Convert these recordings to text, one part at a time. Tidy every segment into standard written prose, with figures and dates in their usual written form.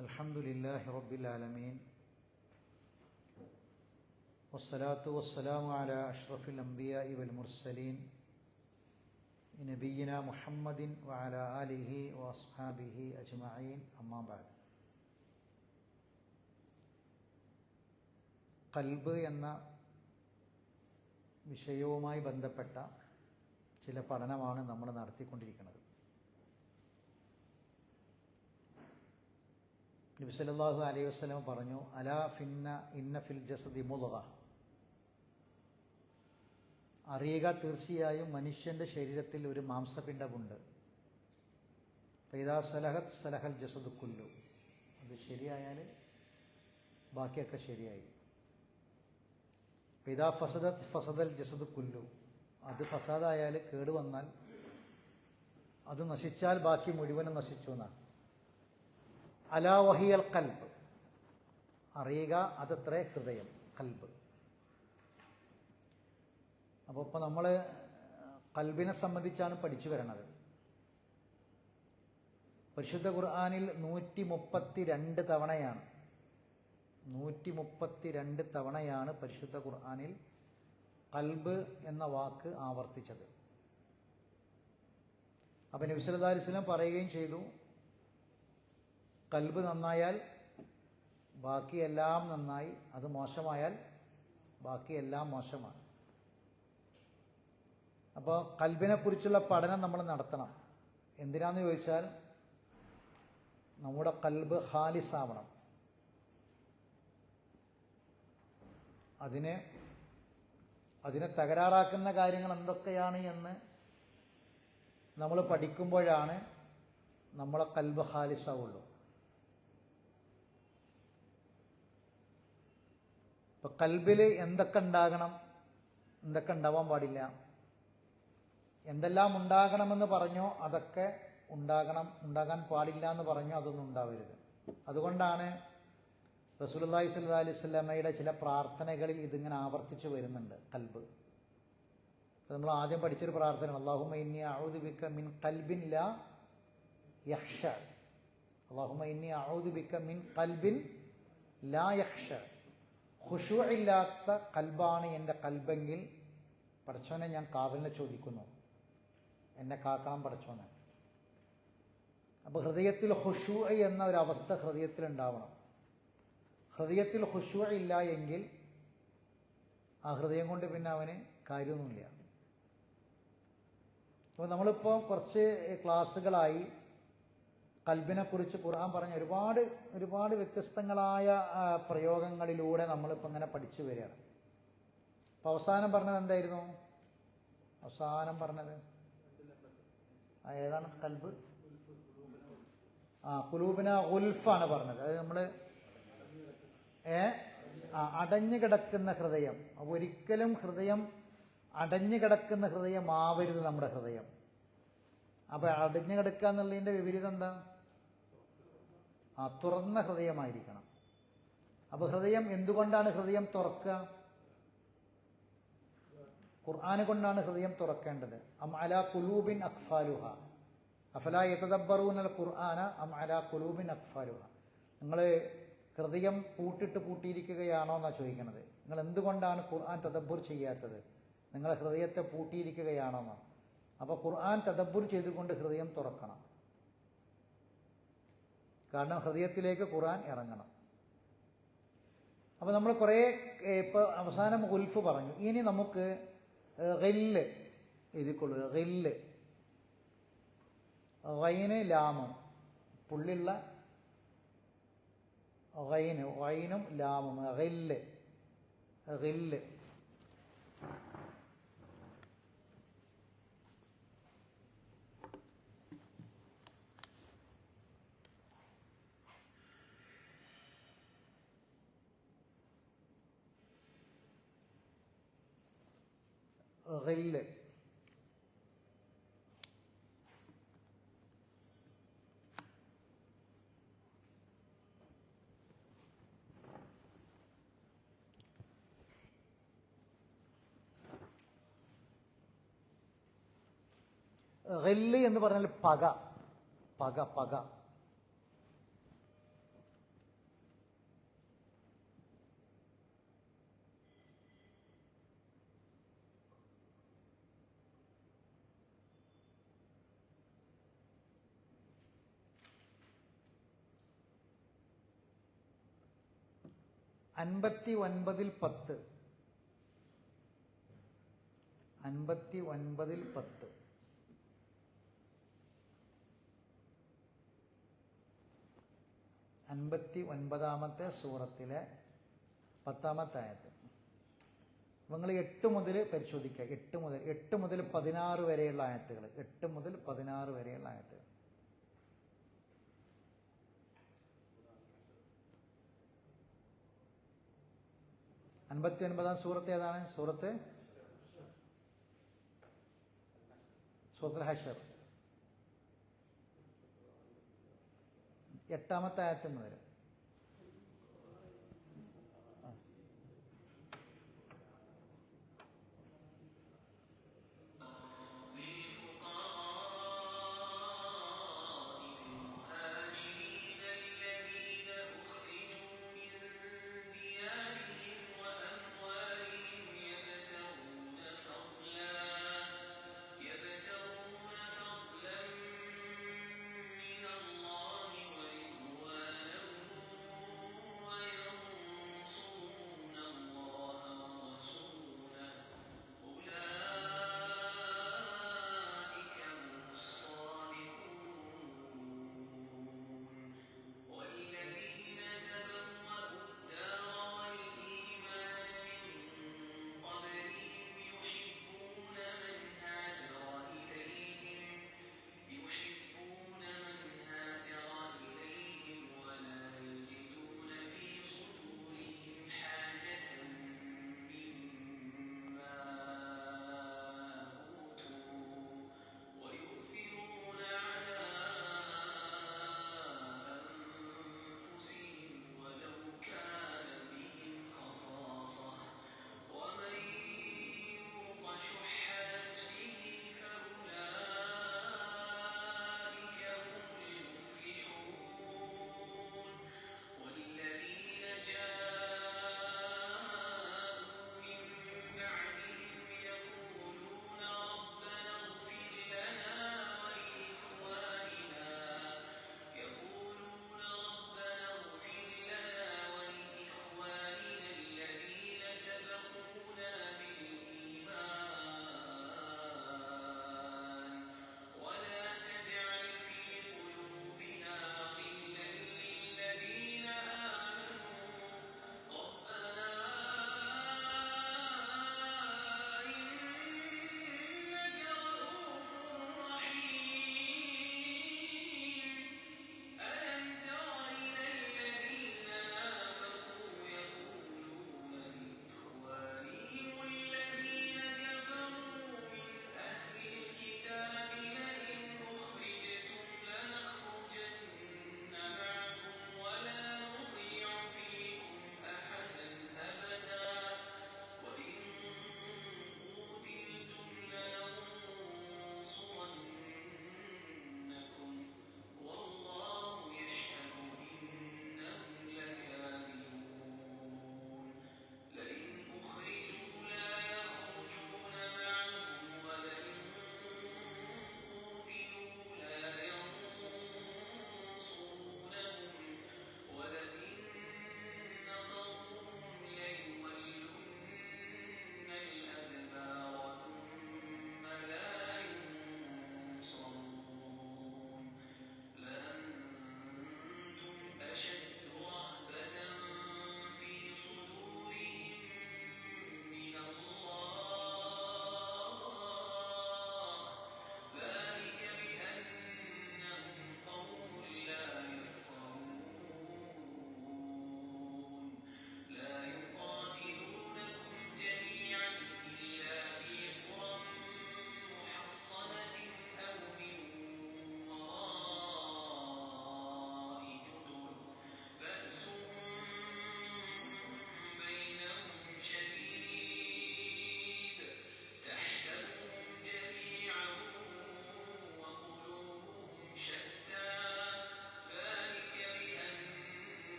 അൽഹംദുലില്ലാഹി റബ്ബിൽ ആലമീൻ വസ്സലാത്തു വസ്സലാമു അലാ അഷ്റഫിൽ അംബിയാഇ വൽ മുർസലീൻ നബിയ്യിനാ മുഹമ്മദിൻ വഅലാ ആലിഹി വഅസ്ഹാബിഹി അജ്മഈൻ അമ്മാ ബഅദ്. ഖൽബ് എന്ന വിഷയവുമായി ബന്ധപ്പെട്ട ചില പഠനമാണ് നമ്മൾ നടത്തിക്കൊണ്ടിരിക്കുന്നത്. നബി സല്ലല്ലാഹു അലൈഹി വസല്ലം പറഞ്ഞു, അലാ ഇന്ന ഫിൽ ജസദി മുദ്ഗ, അറിയുക, തീർച്ചയായും മനുഷ്യൻ്റെ ശരീരത്തിൽ ഒരു മാംസപിണ്ഡമുണ്ട്. ഇദാ സലഹത് സലഹൽ ജസദു കുല്ലു, അത് ശരിയായാൽ ബാക്കിയൊക്കെ ശരിയായി. ഇദാ ഫസദത് ഫസദൽ ജസദു കുല്ലു, അത് ഫസാദായാൽ, കേട് വന്നാൽ, അത് നശിച്ചാൽ ബാക്കി മുഴുവനും നശിച്ചു എന്നാണ്. അലാ വഹിയൽ ഖൽബ്, അറിയുക, അതത്രേ ഹൃദയം, ഖൽബ്. അപ്പോൾ ഇപ്പോൾ നമ്മൾ ഖൽബിനെ സംബന്ധിച്ചാണ് പഠിച്ചു വരണത്. പരിശുദ്ധ ഖുർആനിൽ 132 തവണയാണ് 132 തവണയാണ് പരിശുദ്ധ ഖുർആനിൽ ഖൽബ് എന്ന വാക്ക് ആവർത്തിച്ചത്. അപ്പം നബി സല്ലല്ലാഹു അലൈഹി വസല്ലം പറയുകയും ചെയ്തു, ഖൽബ് നന്നായാൽ ബാക്കിയെല്ലാം നന്നായി, അത് മോശമായാൽ ബാക്കിയെല്ലാം മോശമാണ്. അപ്പോൾ ഖൽബിനെ കുറിച്ചുള്ള പഠനം നമ്മൾ നടത്തണം. എന്തിനാന്ന് ചോദിച്ചാൽ, നമ്മുടെ ഖൽബ് ഖാലിസാവണം. അതിനെ തകരാറാക്കുന്ന കാര്യങ്ങൾ എന്തൊക്കെയാണ് എന്ന് നമ്മൾ പഠിക്കുമ്പോഴാണ് നമ്മളെ ഖൽബ് ഖാലിസാവുള്ളൂ. ഇപ്പം ഖൽബിൽ എന്തൊക്കെ ഉണ്ടാകണം, എന്തൊക്കെ ഉണ്ടാവാൻ പാടില്ല, എന്തെല്ലാം ഉണ്ടാകണമെന്ന് പറഞ്ഞോ അതൊക്കെ ഉണ്ടാകാൻ പാടില്ല എന്ന് പറഞ്ഞോ അതൊന്നും ഉണ്ടാവരുത്. അതുകൊണ്ടാണ് റസൂലുള്ളാഹി സ്വല്ലല്ലാഹു അലൈഹി വസല്ലമയുടെ ചില പ്രാർത്ഥനകളിൽ ഇതിങ്ങനെ ആവർത്തിച്ചു വരുന്നുണ്ട്, ഖൽബ്. നമ്മൾ ആദ്യം പഠിച്ചൊരു പ്രാർത്ഥന, അല്ലാഹുമ്മ ഇന്നി അഊദു ബിക മിൻ ഖൽബിൻ ലാ യഖ്ശ, അല്ലാഹുമ്മ ഇന്നി അഊദു ബിക മിൻ ഖൽബിൻ ലാ യഖ്ശ, ഖുശൂ' ഇല്ലാത്ത ഖൽബാണ് എൻ്റെ ഖൽബെങ്കിൽ പടച്ചോനെ ഞാൻ കാവലിനെ ചോദിക്കുന്നു, എന്നെ കാക്കണം പടച്ചോനെ. അപ്പോൾ ഹൃദയത്തിൽ ഖുശൂ' എന്ന ഒരവസ്ഥ ഹൃദയത്തിൽ ഉണ്ടാവണം. ഹൃദയത്തിൽ ഖുശൂ' ഇല്ല എങ്കിൽ ആ ഹൃദയം കൊണ്ട് പിന്നെ അവന് കാര്യമൊന്നുമില്ല. അപ്പോൾ നമ്മളിപ്പോൾ കുറച്ച് ക്ലാസ്സുകളായി ഖൽബിനെ കുറിച്ച് ഖുർആൻ പറഞ്ഞ ഒരുപാട് വ്യത്യസ്തങ്ങളായ പ്രയോഗങ്ങളിലൂടെ നമ്മളിപ്പോൾ ഇങ്ങനെ പഠിച്ചു വരികയാണ്. അപ്പോൾ അവസാനം പറഞ്ഞത് എന്തായിരുന്നു? അവസാനം പറഞ്ഞത് ഏതാണ്? ഖൽബ് ഖുലൂബിന ഗുൽഫാണ് പറഞ്ഞത്. അത് നമ്മൾ അടഞ്ഞു കിടക്കുന്ന ഹൃദയം. അപ്പോൾ ഒരിക്കലും ഹൃദയം അടഞ്ഞു കിടക്കുന്ന ഹൃദയമാവരുത് നമ്മുടെ ഹൃദയം. അപ്പോൾ അടഞ്ഞു കിടക്കുക എന്നുള്ളതിൻ്റെ വിപരീതം എന്താ? തുറന്ന ഹൃദയമായിരിക്കണം. അപ്പോൾ ഹൃദയം എന്തുകൊണ്ടാണ് ഹൃദയം തുറക്കുക? ഖുർആൻ കൊണ്ടാണ് ഹൃദയം തുറക്കേണ്ടത്. അം അലാ ഖുലൂബിൻ അഖ്ഫാലുഹ അഫലാ യതദബ്ബറൂനൽ ഖുർആന അം അലാ ഖുലൂബിൻ അഖ്ഫാലുഹ. നിങ്ങൾ ഹൃദയം പൂട്ടിയിരിക്കുകയാണോ എന്നാണ് ചോദിക്കണത്. നിങ്ങൾ എന്തുകൊണ്ടാണ് ഖുർആൻ തദബ്ബുർ ചെയ്യാത്തത്? നിങ്ങളെ ഹൃദയത്തെ പൂട്ടിയിരിക്കുകയാണോ എന്നാണ്. അപ്പോൾ ഖുർആൻ തദബ്ബുർ ചെയ്തുകൊണ്ട് ഹൃദയം തുറക്കണം. കാരണം ഹൃദയത്തിലേക്ക് ഖുർആൻ ഇറങ്ങണം. അപ്പോൾ നമ്മൾ കുറേ ഇപ്പോൾ അവസാനം ഗുൽഫ് പറഞ്ഞു. ഇനി നമുക്ക് ഗില്ല് എഴുതിക്കൊള്ളുക. ഗില്ല്, ഗൈന് ലാമ്, പുള്ളിയുള്ള ഗൈനും ലാമും, ഗില്ല്. ഗില്ല് ഗില്ല് ഗല്ല് എന്ന് പറഞ്ഞാൽ പക, പക, പക. അൻപത്തി ഒൻപതിൽ 10, 59-ൽ 10. അൻപത്തി ഒൻപതാമത്തെ സൂറത്തിലെ 10-ാമത്തെ ആയത്ത്. നിങ്ങൾ 8 മുതൽ പരിശോധിക്കുക. 8 മുതൽ 16 വരെയുള്ള ആയത്തുകൾ. 8 മുതൽ 16 വരെയുള്ള ആയത്തുകൾ. അൻപത്തി ഒൻപതാം സൂറത്ത് ഏതാണ്? സൂറത്തുൽ ഹശർ. 8-ാമത്തെ ആയത്ത് മുതൽ.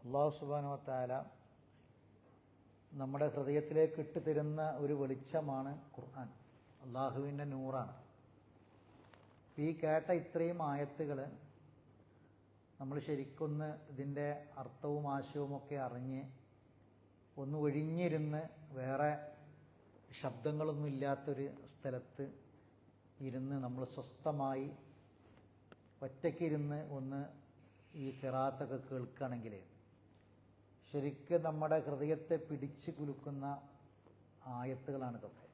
അല്ലാഹു സുബ്ഹാനഹു വ തആല നമ്മുടെ ഹൃദയത്തിലേക്ക് ഇട്ടുതരുന്ന ഒരു വെളിച്ചമാണ് ഖുർആൻ. അള്ളാഹുവിൻ്റെ നൂറാണ്. ഈ കേട്ട ഇത്രയും ആയത്തുകൾ നമ്മൾ ശരിക്കൊന്ന് ഇതിൻ്റെ അർത്ഥവും ആശയവുമൊക്കെ അറിഞ്ഞ് ഒന്ന് ഒഴിഞ്ഞിരുന്ന് വേറെ ശബ്ദങ്ങളൊന്നും ഇല്ലാത്തൊരു സ്ഥലത്ത് ഇരുന്ന് നമ്മൾ സ്വസ്ഥമായി ഒറ്റയ്ക്കിരുന്ന് ഒന്ന് ഈ ഖിറാത്തൊക്കെ കേൾക്കുകയാണെങ്കിൽ ശരിക്കും നമ്മുടെ ഹൃദയത്തെ പിടിച്ചു കുലുക്കുന്ന ആയത്തുകളാണിതൊക്കെ.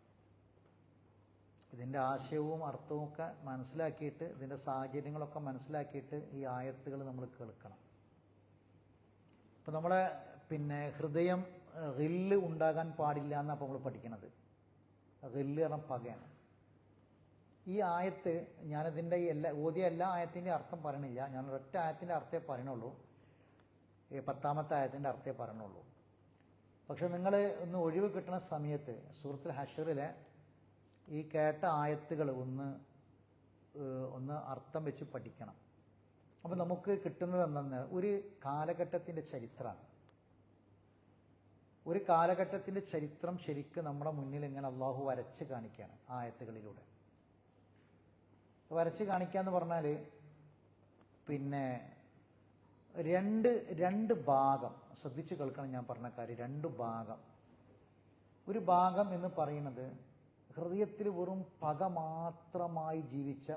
ഇതിൻ്റെ ആശയവും അർത്ഥവും ഒക്കെ മനസ്സിലാക്കിയിട്ട് ഇതിൻ്റെ സാഹചര്യങ്ങളൊക്കെ മനസ്സിലാക്കിയിട്ട് ഈ ആയത്തുകൾ നമ്മൾ കേൾക്കണം. ഇപ്പം നമ്മളെ ഹൃദയം ഗില്ല് ഉണ്ടാകാൻ പാടില്ല എന്നാണ് അപ്പോൾ നമ്മൾ പഠിക്കണത്. ഗില്ല് പറഞ്ഞ പകയാണ്. ഈ ആയത്ത് ഞാനിതിൻ്റെ ഓതിയ എല്ലാ ആയത്തിൻ്റെ അർത്ഥം പറയണില്ല. ഞാൻ ഒരൊറ്റ ആയത്തിൻ്റെ അർത്ഥമേ പറയണുള്ളൂ. 10ാമത്തെ ആയത്തിൻ്റെ അർത്ഥമേ പറയണുള്ളൂ. പക്ഷെ നിങ്ങൾ ഒന്ന് ഒഴിവ് കിട്ടുന്ന സമയത്ത് സൂറത്തുൽ ഹശ്റിലെ ഈ കേട്ട ആയത്തുകൾ ഒന്ന് അർത്ഥം വെച്ച് പഠിക്കണം. അപ്പോൾ നമുക്ക് കിട്ടുന്നത് എന്തെന്ന് ഒരു കാലഘട്ടത്തിൻ്റെ ചരിത്രമാണ്. ഒരു കാലഘട്ടത്തിൻ്റെ ചരിത്രം ശരിക്കും നമ്മുടെ മുന്നിൽ ഇങ്ങനെ അള്ളാഹു വരച്ച് കാണിക്കുകയാണ് ആയത്തുകളിലൂടെ. വരച്ച് കാണിക്കുക എന്ന് പറഞ്ഞാൽ രണ്ട് ഭാഗം ശ്രദ്ധിച്ച് കേൾക്കണം. ഞാൻ പറഞ്ഞ കാര്യം, രണ്ട് ഭാഗം. ഒരു ഭാഗം എന്ന് പറയുന്നത് ഹൃദയത്തിൽ വെറും പക മാത്രമായി ജീവിച്ച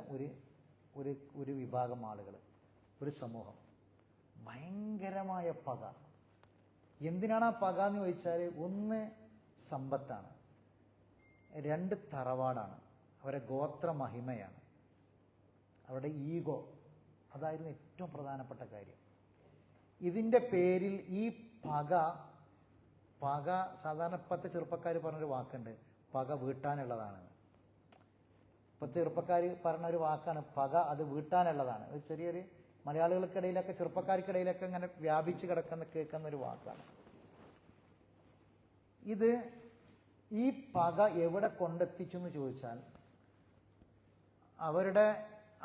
ഒരു വിഭാഗം ആളുകൾ, ഒരു സമൂഹം. ഭയങ്കരമായ പക. എന്തിനാണ് ആ പക എന്ന് ചോദിച്ചാൽ, ഒന്ന് സമ്പത്താണ്, രണ്ട് തറവാടാണ്, അവരുടെ ഗോത്ര മഹിമയാണ്, അവരുടെ ഈഗോ. അതായിരുന്നു ഏറ്റവും പ്രധാനപ്പെട്ട കാര്യം. ഇതിൻ്റെ പേരിൽ ഈ പക സാധാരണ ഇപ്പോഴത്തെ ചെറുപ്പക്കാർ പറഞ്ഞൊരു വാക്കുണ്ട്, പക വീട്ടാനുള്ളതാണ്. ഇപ്പോഴത്തെ ചെറുപ്പക്കാർ പറഞ്ഞൊരു വാക്കാണ് പക, അത് വീട്ടാനുള്ളതാണ്. ഒരു ചെറിയൊരു മലയാളികൾക്കിടയിലൊക്കെ ചെറുപ്പക്കാർക്കിടയിലൊക്കെ ഇങ്ങനെ വ്യാപിച്ച് കേൾക്കുന്ന ഒരു വാക്കാണ് ഇത്. ഈ പക എവിടെ കൊണ്ടെത്തിച്ചു എന്ന് ചോദിച്ചാൽ,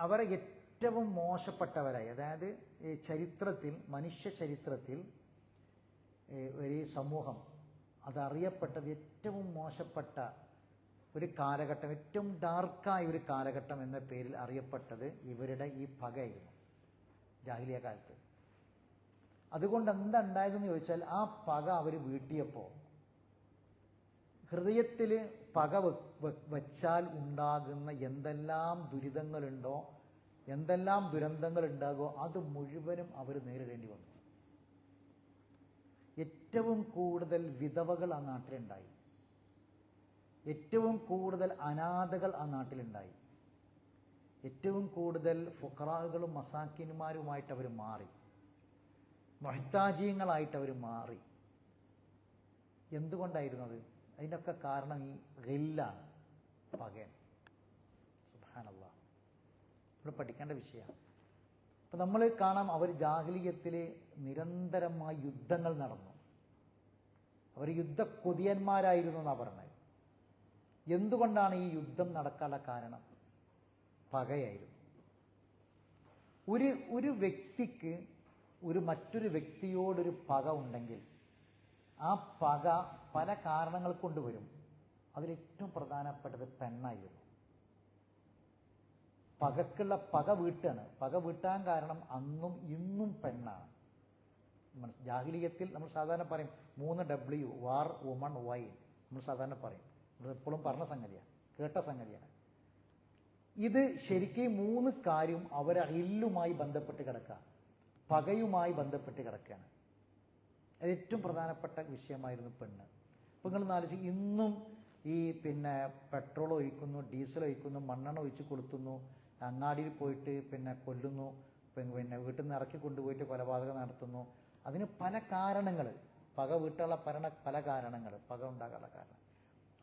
അവരെ ഏറ്റവും മോശപ്പെട്ടവരായി, അതായത് ഈ ചരിത്രത്തിൽ, മനുഷ്യ ചരിത്രത്തിൽ ഒരു സമൂഹം അതറിയപ്പെട്ടത് ഏറ്റവും മോശപ്പെട്ട ഒരു കാലഘട്ടം, ഏറ്റവും ഡാർക്കായ ഒരു കാലഘട്ടം എന്ന പേരിൽ അറിയപ്പെട്ടത് ഇവരുടെ ഈ പകയായിരുന്നു ജാഹിലിയ കാലത്ത്. അതുകൊണ്ട് എന്താ ഉണ്ടായതെന്ന് ചോദിച്ചാൽ, ആ പക അവർ വീട്ടിയപ്പോൾ ഹൃദയത്തിൽ പക വച്ചാൽ ഉണ്ടാകുന്ന എന്തെല്ലാം ദുരിതങ്ങളുണ്ടോ, എന്തെല്ലാം ദുരന്തങ്ങൾ ഉണ്ടാകുമോ അത് മുഴുവനും അവർ നേരിടേണ്ടി വന്നു. ഏറ്റവും കൂടുതൽ വിധവകൾ ആ നാട്ടിലുണ്ടായി, ഏറ്റവും കൂടുതൽ അനാഥകൾ ആ നാട്ടിലുണ്ടായി, ഏറ്റവും കൂടുതൽ ഫുഖറാകളും മസാക്കിന്മാരുമായിട്ട് അവർ മാറി, മുഹ്താജീങ്ങളായിട്ട് അവർ മാറി. എന്തുകൊണ്ടായിരുന്നത്? അതിൻ്റെയൊക്കെ കാരണം ഈ ഗില്ലാണ്, പകയാണ്. സുബ്ഹാനല്ലാഹ്, നമ്മൾ പഠിക്കേണ്ട വിഷയമാണ്. അപ്പം നമ്മൾ കാണാം, അവർ ജാഹിലിയത്തിൽ നിരന്തരമായി യുദ്ധങ്ങൾ നടന്നു. അവർ യുദ്ധക്കൊതിയന്മാരായിരുന്നു എന്നാണ് പറഞ്ഞത്. എന്തുകൊണ്ടാണ് ഈ യുദ്ധം നടക്കാനുള്ള കാരണം? പകയായിരുന്നു. ഒരു വ്യക്തിക്ക് മറ്റൊരു വ്യക്തിയോടൊരു പക ഉണ്ടെങ്കിൽ ആ പക പല കാരണങ്ങൾ കൊണ്ട് വരും. അതിലേറ്റവും പ്രധാനപ്പെട്ടത് പെണ്ണായിരുന്നു. പക വീട്ടാണ്. പക വീട്ടാൻ കാരണം അന്നും ഇന്നും പെണ്ണാണ്. ജാഹിലിയത്തിൽ നമ്മൾ സാധാരണ പറയും 3W, വാർ, വുമൺ, വൈൻ. നമ്മൾ സാധാരണ പറയും, നമ്മൾ എപ്പോഴും പറഞ്ഞ സംഗതിയാണ്, കേട്ട സംഗതിയാണ്. ഇത് ശരിക്കും 3 കാര്യം അവരെ ഇല്ലുമായി ബന്ധപ്പെട്ട് കിടക്കുക, പകയുമായി ബന്ധപ്പെട്ട് കിടക്കുകയാണ്. ഏറ്റവും പ്രധാനപ്പെട്ട വിഷയമായിരുന്നു പെണ്ണ്. ഇപ്പം നിങ്ങൾ ആലോചിച്ച്, ഇന്നും ഈ പെട്രോൾ ഒഴിക്കുന്നു, ഡീസൽ ഒഴിക്കുന്നു, മണ്ണെണ്ണ ഒഴിച്ച് കൊളുത്തുന്നു, അങ്ങാടിയിൽ പോയിട്ട് കൊല്ലുന്നു, വീട്ടിൽ നിന്ന് ഇറക്കി കൊണ്ടുപോയിട്ട് കൊലപാതകം നടത്തുന്നു. അതിന് പല കാരണങ്ങൾ, പക വീട്ടാനുള്ള പല കാരണങ്ങൾ, പക ഉണ്ടാകാനുള്ള കാരണം.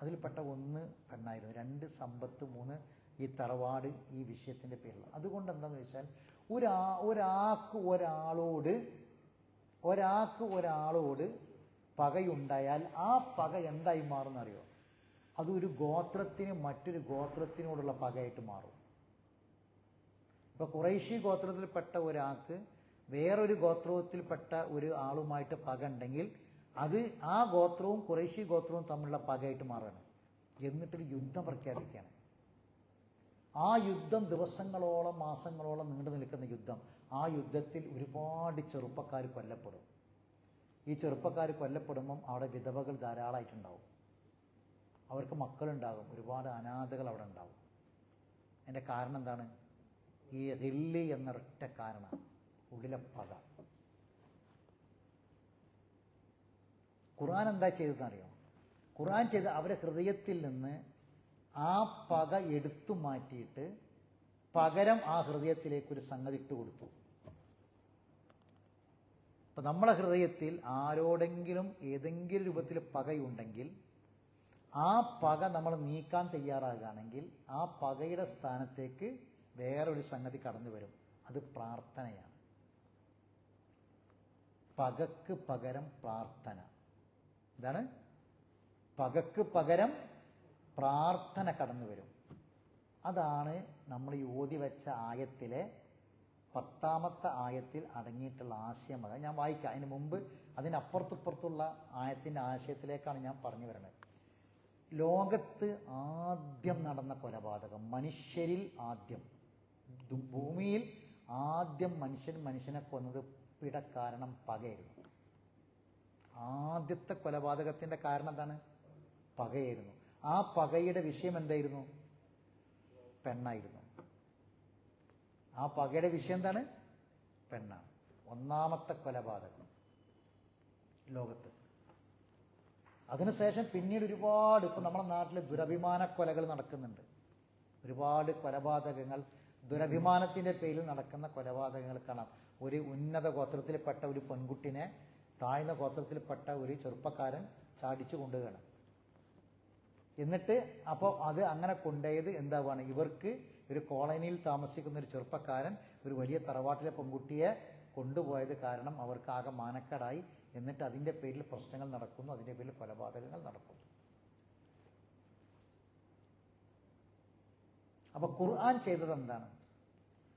അതിൽപ്പെട്ട ഒന്ന് പെണ്ണായിരുന്നു, 2 സമ്പത്ത്, 3 ഈ തറവാട്, ഈ വിഷയത്തിൻ്റെ പേരിൽ. അതുകൊണ്ട് എന്താണെന്ന് വെച്ചാൽ, ഒരാൾക്ക് ഒരാളോട് പകയുണ്ടായാൽ ആ പക എന്തായി മാറുമെന്നറിയോ? അതൊരു ഗോത്രത്തിന് മറ്റൊരു ഗോത്രത്തിനോടുള്ള പകയായിട്ട് മാറും. ഇപ്പോൾ ഖുറൈശി ഗോത്രത്തിൽപ്പെട്ട ഒരാൾക്ക് വേറൊരു ഗോത്രത്തിൽപ്പെട്ട ഒരു ആളുമായിട്ട് പക ഉണ്ടെങ്കിൽ അത് ആ ഗോത്രവും ഖുറൈശി ഗോത്രവും തമ്മിലുള്ള പകയായിട്ട് മാറുകയാണ്. എന്നിട്ടൊരു യുദ്ധം പ്രഖ്യാപിക്കുകയാണ്. ആ യുദ്ധം ദിവസങ്ങളോളം മാസങ്ങളോളം നീണ്ടു നിൽക്കുന്ന യുദ്ധം. ആ യുദ്ധത്തിൽ ഒരുപാട് ചെറുപ്പക്കാർ കൊല്ലപ്പെടും. ഈ ചെറുപ്പക്കാർ കൊല്ലപ്പെടുമ്പം അവിടെ വിധവകൾ ധാരാളമായിട്ടുണ്ടാവും. അവർക്ക് മക്കളുണ്ടാകും. ഒരുപാട് അനാഥകൾ അവിടെ ഉണ്ടാവും. അതിൻ്റെ കാരണം എന്താണ്? ഈ റില്ല് എന്നൊരൊറ്റ കാരണം, ഉള്ളിലെ പക. ഖുർആൻ എന്താ ചെയ്തതെന്നറിയോ? ഖുർആൻ ചെയ്ത് അവരുടെ ഹൃദയത്തിൽ നിന്ന് ആ പക എടുത്തു മാറ്റിയിട്ട് പകരം ആ ഹൃദയത്തിലേക്കൊരു സംഗതി ഇട്ട് കൊടുത്തു. അപ്പം നമ്മളെ ഹൃദയത്തിൽ ആരോടെങ്കിലും ഏതെങ്കിലും രൂപത്തിൽ പകയുണ്ടെങ്കിൽ ആ പക നമ്മൾ നീക്കാൻ തയ്യാറാകുകയാണെങ്കിൽ ആ പകയുടെ സ്ഥാനത്തേക്ക് വേറൊരു സംഗതി കടന്നു വരും. അത് പ്രാർത്ഥനയാണ്. പകക്ക് പകരം പ്രാർത്ഥന. എന്താണ്? പകക്ക് പകരം പ്രാർത്ഥന കടന്നു വരും. അതാണ് നമ്മൾ ഈ ഓതി വെച്ച ആയത്തിലെ 10ാമത്തെ ആയത്തിൽ അടങ്ങിയിട്ടുള്ള ആശയം. അതാണ് ഞാൻ വായിക്കാം. അതിന് മുമ്പ് അതിനപ്പുറത്തുപ്പുറത്തുള്ള ആയത്തിൻ്റെ ആശയത്തിലേക്കാണ് ഞാൻ പറഞ്ഞു വരുന്നത്. ലോകത്ത് ആദ്യം നടന്ന കൊലപാതകം, മനുഷ്യരിൽ ആദ്യം, ഭൂമിയിൽ ആദ്യം മനുഷ്യനെ കൊന്നത് കാരണം പകയായിരുന്നു. ആദ്യത്തെ കൊലപാതകത്തിൻ്റെ കാരണം എന്താണ്? പകയായിരുന്നു. ആ പകയുടെ വിഷയം എന്തായിരുന്നു? പെണ്ണായിരുന്നു. ആ പകയുടെ വിഷയം എന്താണ്? പെണ്ണാണ്. ഒന്നാമത്തെ കൊലപാതകം ലോകത്ത്. അതിനുശേഷം പിന്നീട് ഒരുപാട്, ഇപ്പം നമ്മുടെ നാട്ടിൽ ദുരഭിമാന കൊലകൾ നടക്കുന്നുണ്ട്. ഒരുപാട് കൊലപാതകങ്ങൾ ദുരഭിമാനത്തിൻ്റെ പേരിൽ നടക്കുന്ന കൊലപാതകങ്ങൾ കാണാം. ഒരു ഉന്നത ഗോത്രത്തിൽപ്പെട്ട ഒരു പെൺകുട്ടിനെ താഴ്ന്ന ഗോത്രത്തിൽപ്പെട്ട ഒരു ചെറുപ്പക്കാരൻ ചാടിച്ചു കൊണ്ടുപോവുകയാണ്. എന്നിട്ട് അപ്പോൾ അത് അങ്ങനെ കൊണ്ടുപോയത് എന്താവാണ്? ഇവർക്ക് ഒരു കോളനിയിൽ താമസിക്കുന്ന ഒരു ചെറുപ്പക്കാരൻ ഒരു വലിയ തറവാട്ടിലെ പെൺകുട്ടിയെ കൊണ്ടുപോയത് കാരണം അവർക്ക് ആകെ മാനക്കേടായി. എന്നിട്ട് അതിൻ്റെ പേരിൽ പ്രശ്നങ്ങൾ നടക്കുന്നു, അതിൻ്റെ പേരിൽ കൊലപാതകങ്ങൾ നടക്കുന്നു. അപ്പൊ ഖുർആൻ ചെയ്തത് എന്താണ്?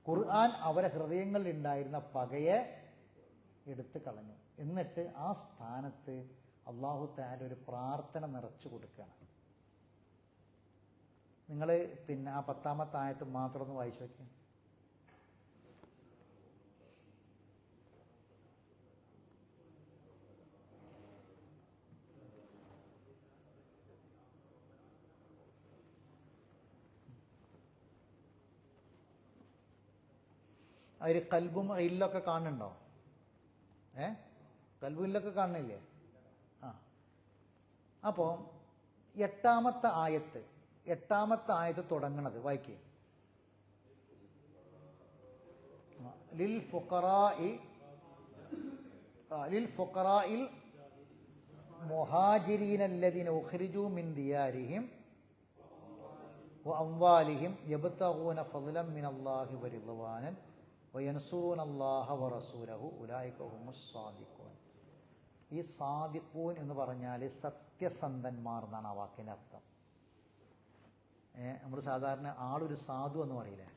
ഖുർആൻ അവരെ ഹൃദയങ്ങളിൽ ഉണ്ടായിരുന്ന പകയെ എടുത്തു കളഞ്ഞു. എന്നിട്ട് ആ സ്ഥാനത്ത് അല്ലാഹു തആല ഒരു പ്രാർത്ഥന നിറച്ചു കൊടുക്കുകയാണ്. നിങ്ങൾ പിന്നെ ആ 10ാമത്തെ ആയത്ത് മാത്രം ഒന്ന് വായിച്ചു വയ്ക്കുക. അതിൽ കൽബും ഇല്ലൊക്കെ കാണുന്നുണ്ടോ? കൽബും ഇല്ലൊക്കെ കാണുന്നില്ലേ? ആ, അപ്പോൾ 8ാമത്തെ ആയത്ത് തുടങ്ങണത് വായിക്കേ. ലിൽ ഫുഖറാഇൽ മുഹാജിരീന അല്ലദീന ഉഖ്രിജൂ മിൻ ദിയാരിഹിം വഅംവാലിഹിം യബ്തഗൂന ഫളലൻ മിനല്ലാഹി വറിദ്വാനൻ വയൻസുറൂനല്ലാഹ വറസൂലഹു ഉലൈക ഹുമുസ് സാദിഖൂൻ. ഈ സാദിഖൂൻ എന്ന് പറഞ്ഞാൽ സത്യസന്ധന്മാർ എന്നാണ് ആ വാക്കിൻ്റെ അർത്ഥം. നമ്മൾ സാധാരണ ആളൊരു സാധു എന്ന് പറയില്ലേ?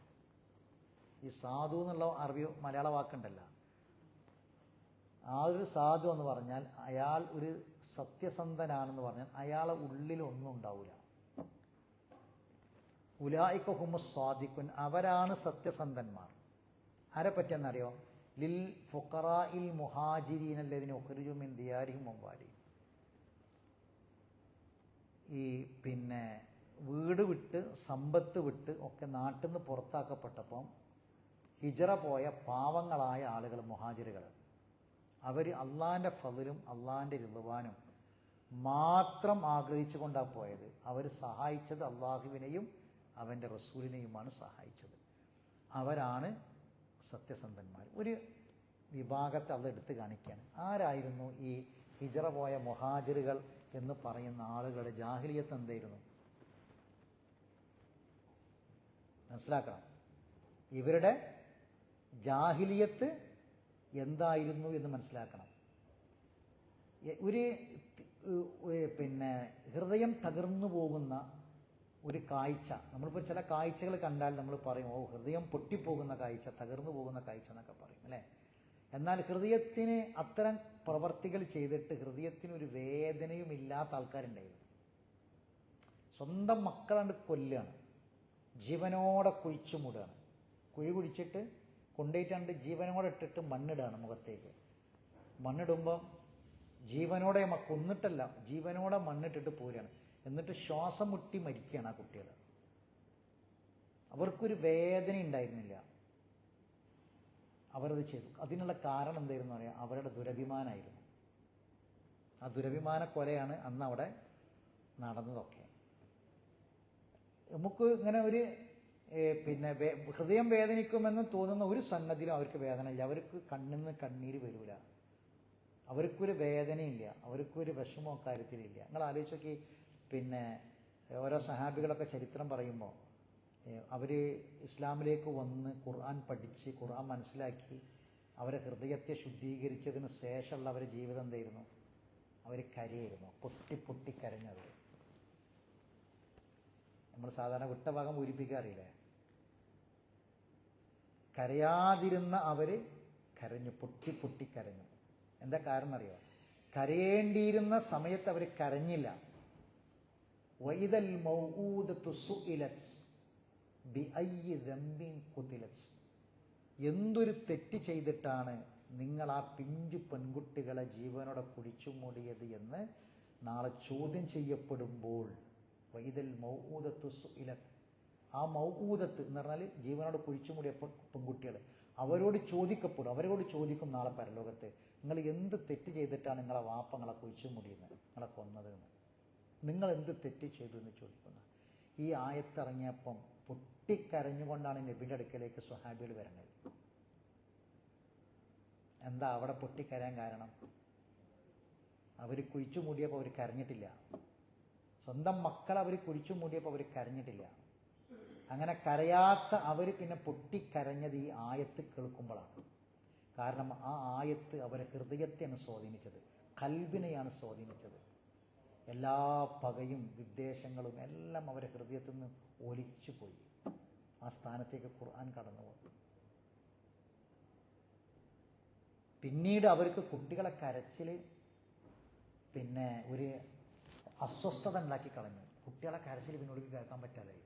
ഈ സാധു എന്നുള്ള അറബി മലയാള വാക്കുണ്ടല്ലോ. ആളൊരു സാധു എന്ന് പറഞ്ഞാൽ അയാൾ ഒരു സത്യസന്ധനാണെന്ന് പറഞ്ഞാൽ അയാളെ ഉള്ളിലൊന്നും ഉണ്ടാവില്ല. ഉലൈക ഹുമുസ് സാദിഖൂൻ, അവരാണ് സത്യസന്ധന്മാർ. ആരെ പറ്റിയെന്നറിയോ? ലിൽ ഫുഖറാഇൽ മുഹാജിരീന അല്ലദീന ഉഖ്രിജൂ മിൻ ദിയാരിഹിം വഅംവാലിഹിം. ഈ പിന്നെ വീട് വിട്ട് സമ്പത്ത് വിട്ട് ഒക്കെ നാട്ടിൽ നിന്ന് പുറത്താക്കപ്പെട്ടപ്പം ഹിജറ പോയ പാവങ്ങളായ ആളുകൾ, മുഹാജിറുകൾ, അവർ അള്ളാഹിൻ്റെ ഫളിലും അള്ളാഹിൻ്റെ റിദ്വാനും മാത്രം ആഗ്രഹിച്ചു കൊണ്ടാണ് പോയത്. അവർ സഹായിച്ചത് അള്ളാഹുവിനെയും അവൻ്റെ റസൂലിനെയുമാണ് സഹായിച്ചത്. അവരാണ് സത്യസന്ധന്മാർ. ഒരു വിഭാഗത്തെ അത് എടുത്ത് കാണിക്കുകയാണ്. ആരായിരുന്നു ഈ ഹിജറ പോയ മുഹാജിറുകൾ എന്ന് പറയുന്ന ആളുകളുടെ ജാഹിലിയത്ത് എന്തായിരുന്നു? മനസ്സിലാക്കണം. ഇവരുടെ ജാഹിലിയത്ത് എന്തായിരുന്നു എന്ന് മനസ്സിലാക്കണം. ഒരു പിന്നെ ഹൃദയം തകർന്നു പോകുന്ന ഒരു കാഴ്ച, നമ്മളിപ്പോൾ ചില കാഴ്ചകൾ കണ്ടാൽ നമ്മൾ പറയും, ഓ ഹൃദയം പൊട്ടിപ്പോകുന്ന കാഴ്ച, തകർന്നു പോകുന്ന കാഴ്ച എന്നൊക്കെ പറയും അല്ലേ? എന്നാൽ ഹൃദയത്തിന് അത്തരം പ്രവർത്തികൾ ചെയ്തിട്ട് ഹൃദയത്തിന് ഒരു വേദനയും ഇല്ലാത്ത ആൾക്കാരുണ്ടായിരുന്നു. സ്വന്തം മക്കളാണ്ട് കൊല്ലുകയാണ്, ജീവനോടെ കുഴിച്ചു മൂടുകയാണ്. കുഴി കുഴിച്ചിട്ട് കൊണ്ടുപോയിട്ടാണ്ട് ജീവനോടെ ഇട്ടിട്ട് മണ്ണിടുകയാണ് മുഖത്തേക്ക്. മണ്ണിടുമ്പം ജീവനോടെ കൊന്നിട്ടല്ല, ജീവനോടെ മണ്ണിട്ടിട്ട് പോരുകയാണ്. എന്നിട്ട് ശ്വാസം മുട്ടി മരിക്കുകയാണ് ആ കുട്ടികൾ. അവർക്കൊരു വേദന ഉണ്ടായിരുന്നില്ല. അവരത് ചെയ്തു. അതിനുള്ള കാരണം എന്തായിരുന്നു പറയാം, അവരുടെ ദുരഭിമാനമായിരുന്നു. ആ ദുരഭിമാന കൊലയാണ് അന്ന് അവിടെ നടന്നതൊക്കെ. നമുക്ക് ഇങ്ങനെ ഒരു പിന്നെ ഹൃദയം വേദനിക്കുമെന്ന് തോന്നുന്ന ഒരു സംഗതിയിലും അവർക്ക് വേദനയില്ല. അവർക്ക് കണ്ണിൽ നിന്ന് കണ്ണീര് വരില്ല, അവർക്കൊരു വേദനയില്ല, അവർക്കൊരു വിഷമോ കാര്യത്തിലില്ല. നിങ്ങൾ ആലോചിച്ച് നോക്കി, പിന്നെ ഓരോ സഹാബികളൊക്കെ ചരിത്രം പറയുമ്പോൾ അവർ ഇസ്ലാമിലേക്ക് വന്ന് ഖുർആൻ പഠിച്ച് ഖുർആൻ മനസ്സിലാക്കി അവരെ ഹൃദയത്തെ ശുദ്ധീകരിച്ചതിന് ശേഷമുള്ള അവരുടെ ജീവിതം എന്തായിരുന്നു? അവർ കരയായിരുന്നു, പൊട്ടി പൊട്ടി കരഞ്ഞവർ. നമ്മൾ സാധാരണ വിട്ട ഭാഗം പൂരിപ്പിക്കാറില്ലേ? കരയാതിരുന്ന അവർ കരഞ്ഞു, പൊട്ടി പൊട്ടി കരഞ്ഞു. എന്താ കാരണം അറിയോ? കരയേണ്ടിയിരുന്ന സമയത്ത് അവർ കരഞ്ഞില്ല. വൈദൽ മൗഊദതു സുഇലത് ബിഅയ്യി ദംബിൻ ഖുതിലത്. എന്തൊരു തെറ്റ് ചെയ്തിട്ടാണ് നിങ്ങൾ ആ പിഞ്ചു പെൺകുട്ടികളെ ജീവനോടെ കുഴിച്ചു മൂടിയത് എന്ന് നാളെ ചോദ്യം ചെയ്യപ്പെടുമ്പോൾ, വൈദൽ മൗഊദതു സുഇലത്, ആ മൗഊദത്ത് എന്ന് പറഞ്ഞാൽ ജീവനോട് കുഴിച്ചു മൂടിയ പെൺകുട്ടികൾ, അവരോട് ചോദിക്കും നാളെ പരലോകത്ത്, നിങ്ങൾ എന്ത് തെറ്റ് ചെയ്തിട്ടാണ് നിങ്ങളെ വാപ്പ നിങ്ങളെ കുഴിച്ചു മൂടിയത്, നിങ്ങളെ കൊന്നത് എന്ന്, നിങ്ങൾ എന്ത് തെറ്റ് ചെയ്തു എന്ന് ചോദിക്കുന്ന ഈ ആയത്തിറങ്ങിയപ്പം പൊട്ടിക്കരഞ്ഞുകൊണ്ടാണ് നബിയുടെ അടുക്കലേക്ക് സ്വഹാബികൾ വരുന്നത്. എന്താ അവിടെ പൊട്ടിക്കരയാൻ കാരണം? അവർ കുഴിച്ചു മൂടിയപ്പോൾ അവർ കരഞ്ഞിട്ടില്ല. സ്വന്തം മക്കൾ അവർ കുഴിച്ചു മൂടിയപ്പോൾ അവർ കരഞ്ഞിട്ടില്ല. അങ്ങനെ കരയാത്ത അവർ പിന്നെ പൊട്ടിക്കരഞ്ഞത് ഈ ആയത്ത് കേൾക്കുമ്പോഴാണ്. കാരണം ആ ആയത്ത് അവരെ ഹൃദയത്തെയാണ് സ്വാധീനിച്ചത്, കൽബിനെയാണ് സ്വാധീനിച്ചത്. എല്ലാ പകയും വിദ്വേഷങ്ങളും എല്ലാം അവരെ ഹൃദയത്തിൽ നിന്ന് ഒലിച്ചു പോയി. ആ സ്ഥാനത്തേക്ക് ഖുർആൻ കടന്നുപോയി. പിന്നീട് അവർക്ക് കുട്ടികളെ കരച്ചിൽ പിന്നെ ഒരു അസ്വസ്ഥത ഉണ്ടാക്കി കളഞ്ഞു. കുട്ടികളെ കരച്ചിൽ പിന്നോട് കേൾക്കാൻ പറ്റാതായി.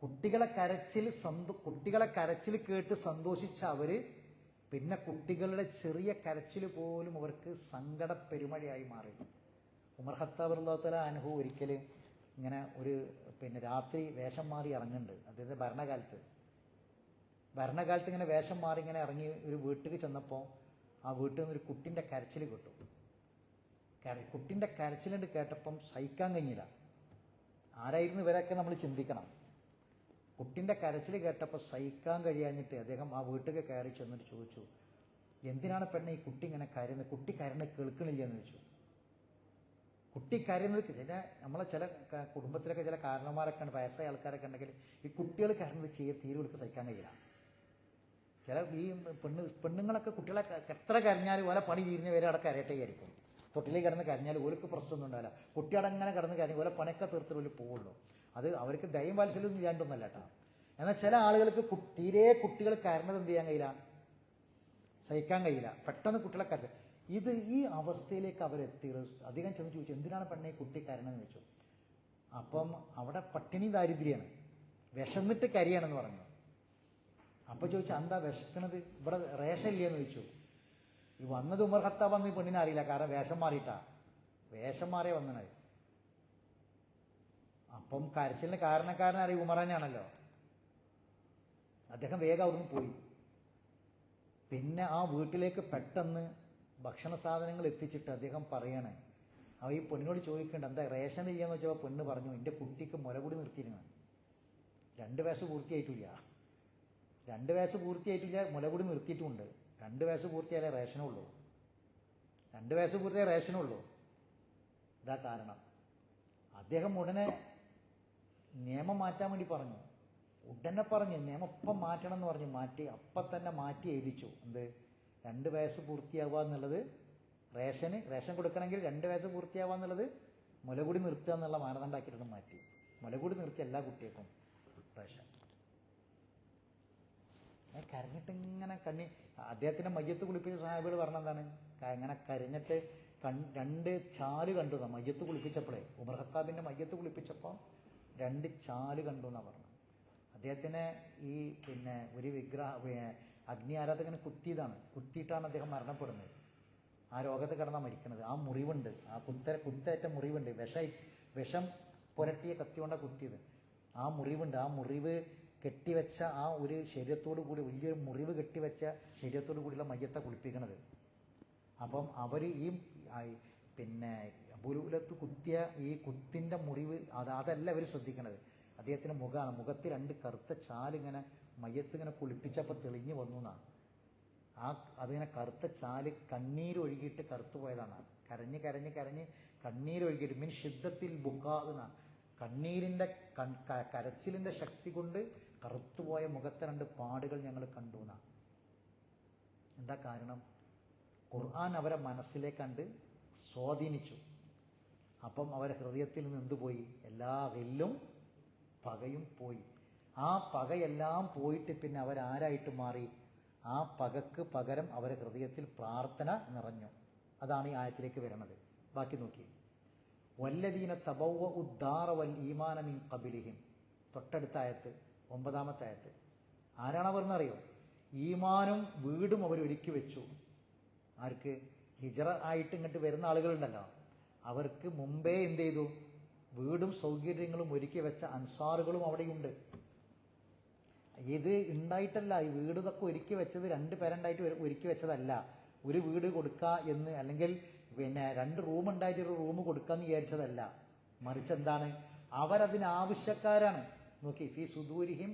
കുട്ടികളെ കരച്ചിൽ കേട്ട് സന്തോഷിച്ച അവര് പിന്നെ കുട്ടികളുടെ ചെറിയ കരച്ചിൽ പോലും അവർക്ക് സങ്കട പെരുമഴയായി മാറി. ഉമർ ഖത്താബ് റളിയല്ലാഹു തആല അൻഹു ഒരിക്കൽ ഇങ്ങനെ ഒരു പിന്നെ രാത്രി വേഷം മാറി ഇറങ്ങുന്നുണ്ട്. അദ്ദേഹത്തെ ഭരണകാലത്ത് ഇങ്ങനെ വേഷം മാറി ഇങ്ങനെ ഇറങ്ങി ഒരു വീട്ടിൽ ചെന്നപ്പോൾ ആ വീട്ടിൽ നിന്ന് ഒരു കുട്ടിൻ്റെ കരച്ചിൽ കേട്ടു. കുട്ടിൻ്റെ കരച്ചിലുണ്ട് കേട്ടപ്പം സഹിക്കാൻ കഴിഞ്ഞില്ല. ആരായിരുന്നു ഇവരൊക്കെ നമ്മൾ ചിന്തിക്കണം. കുട്ടിൻ്റെ കരച്ചിൽ കേട്ടപ്പോൾ സഹിക്കാൻ കഴിയാഞ്ഞിട്ട് അദ്ദേഹം ആ വീട്ടിൽ കയറി ചെന്നിട്ട് ചോദിച്ചു, എന്തിനാണ് പെണ്ണെ ഈ കുട്ടി ഇങ്ങനെ കരയുന്നത്? കുട്ടി കരയുന്നത് കേൾക്കണില്ല എന്ന് ചോദിച്ചു. കുട്ടി കരയുന്നത് ചില കുടുംബത്തിലൊക്കെ ചില കാരണന്മാരൊക്കെ ഉണ്ട്, വയസ്സായ ആൾക്കാരൊക്കെ ഉണ്ടെങ്കിൽ ഈ കുട്ടികൾ കരയുന്നത് തീരെ കൊടുക്ക് സഹിക്കാൻ കഴിയില്ല. ഈ പെണ്ണുങ്ങളൊക്കെ കുട്ടികളെ എത്ര കരഞ്ഞാലും ഓലെ പണി തീരുന്ന വരെ അവിടെ കരയട്ടെ ആയിരിക്കും. തൊട്ടിലേക്ക് കിടന്ന് കരഞ്ഞാൽ ഓർക്ക് പ്രശ്നമൊന്നും ഉണ്ടാവില്ല. കുട്ടികളങ്ങനെ കിടന്ന് കരഞ്ഞ് ഓലെ പണിയൊക്കെ തീർത്തിട്ട് പോവുള്ളൂ. അത് അവർക്ക് ദയം വാത്സല്യമൊന്നും ഇല്ലാണ്ടൊന്നല്ല കേട്ടോ. എന്നാൽ ചില ആളുകൾക്ക് തീരെ കുട്ടികൾ കരഞ്ഞത് എന്ത് ചെയ്യാൻ കഴിയില്ല, സഹിക്കാൻ കഴിയില്ല. പെട്ടെന്ന് കുട്ടികളെ കരഞ്ഞ ഈ അവസ്ഥയിലേക്ക് അവരെത്തി. അധികം ചെന്ന് ചോദിച്ചു, എന്തിനാണ് പെണ്ണെ കുട്ടി കരണമെന്ന് വെച്ചു. അപ്പം അവിടെ പട്ടിണി ദാരിദ്ര്യമാണ്, വിശന്നിട്ട് കരിയാണെന്ന് പറഞ്ഞു. അപ്പോൾ ചോദിച്ചു, എന്താ വിശക്കണത്? ഇവിടെ റേഷൻ ഇല്ലയെന്ന് ചോദിച്ചു. ഈ വന്നത് ഉമർ ഖത്താബ് വന്ന് ഈ പെണ്ണിനെ അറിയില്ല, കാരണം വേഷം മാറിയേ വന്നത്. അപ്പം കരച്ചിലിന് കാരണക്കാരനറിയ ഉമർ തന്നെയാണല്ലോ. അദ്ദേഹം വേഗം അവിടുന്ന് പോയി. പിന്നെ ആ വീട്ടിലേക്ക് പെട്ടെന്ന് ഭക്ഷണ സാധനങ്ങൾ എത്തിച്ചിട്ട് അദ്ദേഹം പറയാണ്, ഈ പെണ്ണിനോട് ചോദിക്കേണ്ട എന്താ റേഷൻ ഇല്ലാന്ന് വെച്ചപ്പോൾ പെണ്ണ് പറഞ്ഞു, എൻ്റെ കുട്ടിക്ക് മുലകുടി നിർത്തിയിരുന്നു. 2 വയസ്സ് പൂർത്തിയായിട്ടില്ല, മുലകുടി നിർത്തിയിട്ടുമുണ്ട്. 2 വയസ്സ് പൂർത്തിയായാലേ റേഷനുള്ളൂ. 2 വയസ്സ് പൂർത്തിയായ റേഷനുള്ളൂ. ഇതാ കാരണം. അദ്ദേഹം ഉടനെ നിയമം മാറ്റാൻ വേണ്ടി പറഞ്ഞു. നിയമം ഇപ്പം മാറ്റണം എന്ന് പറഞ്ഞു. അപ്പം തന്നെ മാറ്റി എഴുതിച്ചു. എന്ത്? 2 വയസ്സ് പൂർത്തിയാവുക എന്നുള്ളത് റേഷൻ കൊടുക്കണമെങ്കിൽ 2 വയസ്സ് പൂർത്തിയാവുക എന്നുള്ളത് മുലകുടി നിർത്തുക എന്നുള്ള മാനദണ്ഡമാക്കിയിട്ട് മാറ്റി. മുലകുടി നിർത്തി എല്ലാ കുട്ടികൾക്കും റേഷൻ. കരഞ്ഞിട്ട് ഇങ്ങനെ അദ്ദേഹത്തിൻ്റെ മയ്യത്ത് കുളിപ്പിച്ച സാഹിബുകൾ പറഞ്ഞെന്താണ്, ഇങ്ങനെ കരഞ്ഞിട്ട് രണ്ട് ചാല് കണ്ടു എന്നാ മയ്യത്ത് കുളിപ്പിച്ചപ്പോഴേ, ഉമർ ഖത്താബിൻ്റെ മയ്യത്ത് കുളിപ്പിച്ചപ്പോൾ 2 ചാല് കണ്ടു എന്നാണ് പറഞ്ഞത്. അദ്ദേഹത്തിനെ ഈ ഒരു അഗ്നി ആരാധകന് കുത്തിയിട്ടാണ് അദ്ദേഹം മരണപ്പെടുന്നത്. ആ രോഗത്ത് കിടന്നാണ് മരിക്കുന്നത്. ആ മുറിവുണ്ട്, ആ കുത്തേറ്റ മുറിവുണ്ട്, വിഷം പുരട്ടിയ കത്തി കൊണ്ടാണ് കുത്തിയത്. ആ മുറിവുണ്ട്. ആ മുറിവ് കെട്ടിവെച്ച ആ ഒരു ശരീരത്തോടു കൂടി, വലിയൊരു മുറിവ് കെട്ടിവെച്ച ശരീരത്തോടു കൂടിയുള്ള മയ്യത്തെ കുളിപ്പിക്കണത്. അപ്പം അവർ ഈ അബൂലുലത്ത് കുത്തിയ ഈ കുത്തിൻ്റെ മുറിവ് അതല്ല അവർ ശ്രദ്ധിക്കണത്. അദ്ദേഹത്തിൻ്റെ മുഖമാണ്. മുഖത്ത് 2 കറുത്ത ചാലിങ്ങനെ മയ്യത്ത് ഇങ്ങനെ കുളിപ്പിച്ചപ്പോൾ തെളിഞ്ഞു വന്നു എന്നാണ്. അതിങ്ങനെ കറുത്ത ചാല് കണ്ണീരൊഴുകിയിട്ട് കറുത്തു പോയതാണ്. കരഞ്ഞ് കരഞ്ഞ് കരഞ്ഞ് കണ്ണീരൊഴുകിയിട്ട് മീൻ ശുദ്ധത്തിൽ ബുക്കാ എന്നാണ്. കണ്ണീരിൻ്റെ കരച്ചിലിൻ്റെ ശക്തി കൊണ്ട് കറുത്തുപോയ മുഖത്തെ 2 പാടുകൾ ഞങ്ങൾ കണ്ടു എന്നാണ്. എന്താ കാരണം? ഖുർആൻ അവരെ മനസ്സിലേക്കണ്ട് സ്വാധീനിച്ചു. അപ്പം അവരെ ഹൃദയത്തിൽ നിന്ന് എന്തുപോയി? എല്ലാ ഗില്ലും പകയും പോയി. ആ പകയെല്ലാം പോയിട്ട് പിന്നെ അവരാരായിട്ട് മാറി? ആ പകക്ക് പകരം അവരെ ഹൃദയത്തിൽ പ്രാർത്ഥന നിറഞ്ഞു. അതാണ് ഈ ആയത്തിലേക്ക് വരുന്നത്. ബാക്കി നോക്കി. വല്ലദീന തബവ്വഉ ഉദ്ദാറ വൽ ഈമാന മിൻ ഖബലിഹിം, തൊട്ടടുത്ത ആയത്ത്, 9-ാമത്തെ ആയത്ത്. ആരാണ് അവരെന്നറിയോ? ഈമാനും വീടും അവർ ഒരുക്കി വെച്ചു. ആർക്ക്? ഹിജറ ആയിട്ട് ഇങ്ങോട്ട് വരുന്ന ആളുകളുണ്ടല്ലോ, അവർക്ക് മുമ്പേ എന്ത് ചെയ്തു? വീടും സൗകര്യങ്ങളും ഒരുക്കി വെച്ച അൻസാറുകളും അവിടെയുണ്ട്. ഇത് ഉണ്ടായിട്ടല്ല, ഈ വീട് ഇതൊക്കെ ഒരുക്കി വെച്ചത് 2 പേരുണ്ടായിട്ട് ഒരുക്കി വെച്ചതല്ല. ഒരു വീട് കൊടുക്കുക എന്ന്, അല്ലെങ്കിൽ 2 റൂം ഉണ്ടായിട്ട് ഒരു റൂം കൊടുക്കാന്ന് വിചാരിച്ചതല്ല. മറിച്ച് എന്താണ്? അവരതിന് ആവശ്യക്കാരാണ്. നോക്കി, ഫീ സുദൂരിഹിം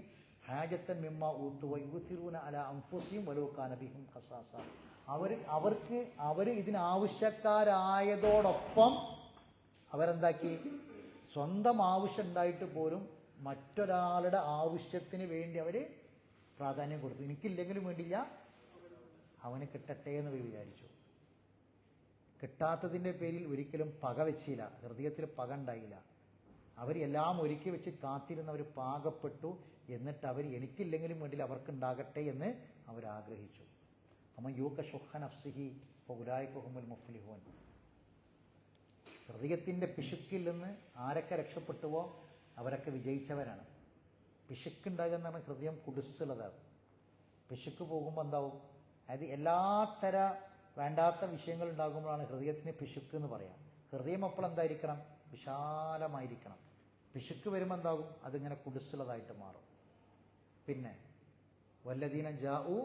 ഹാജത്തൻ മിമ്മ ഊത്തു വയുസിറൂന അലാ അൻഫുസിഹിം വലൗ കാന ബിഹിം ഖസാസ. അവർ ഇതിന് ആവശ്യക്കാരായതോടൊപ്പം അവരെന്താക്കി? സ്വന്തം ആവശ്യം ഉണ്ടായിട്ട് പോലും മറ്റൊരാളുടെ ആവശ്യത്തിന് വേണ്ടി അവർ പ്രാധാന്യം കൊടുത്തു. എനിക്കില്ലെങ്കിലും വേണ്ടില്ല, അവന് കിട്ടട്ടെ എന്ന് വിചാരിച്ചു. കിട്ടാത്തതിൻ്റെ പേരിൽ ഒരിക്കലും പക വെച്ചില്ല, ഹൃദയത്തിൽ പക ഉണ്ടായില്ല. അവർ എല്ലാം ഒരുക്കി വെച്ച് കാത്തിരുന്നവർ പാകപ്പെട്ടു. എന്നിട്ട് അവർ എനിക്കില്ലെങ്കിലും വേണ്ടില്ല, അവർക്കുണ്ടാകട്ടെ എന്ന് അവരാഗ്രഹിച്ചു. അമ്മ യൂക്ക ഷുഖ നഫ്സിഹി ഫഉലൈക ഹുമുൽ മുഫ്ലിഹൂൻ. ഹൃദയത്തിൻ്റെ പിശുക്കിൽ നിന്ന് ആരൊക്കെ രക്ഷപ്പെട്ടുവോ അവരൊക്കെ വിജയിച്ചവരാണ്. പിശുക്കുണ്ടാകുക എന്ന് പറഞ്ഞാൽ ഹൃദയം കുടുസുള്ളതാണ്. പിശുക്ക് പോകുമ്പോൾ എന്താവും? അതായത് എല്ലാത്തര വേണ്ടാത്ത വിഷയങ്ങൾ ഉണ്ടാകുമ്പോഴാണ് ഹൃദയത്തിന് പിശുക്ക് എന്ന് പറയാം. ഹൃദയം അപ്പോൾ എന്തായിരിക്കണം? വിശാലമായിരിക്കണം. പിശുക്ക് വരുമ്പോൾ എന്താകും? അതിങ്ങനെ കുടുസുള്ളതായിട്ട് മാറും. പിന്നെ വല്ലദീന ജാഉ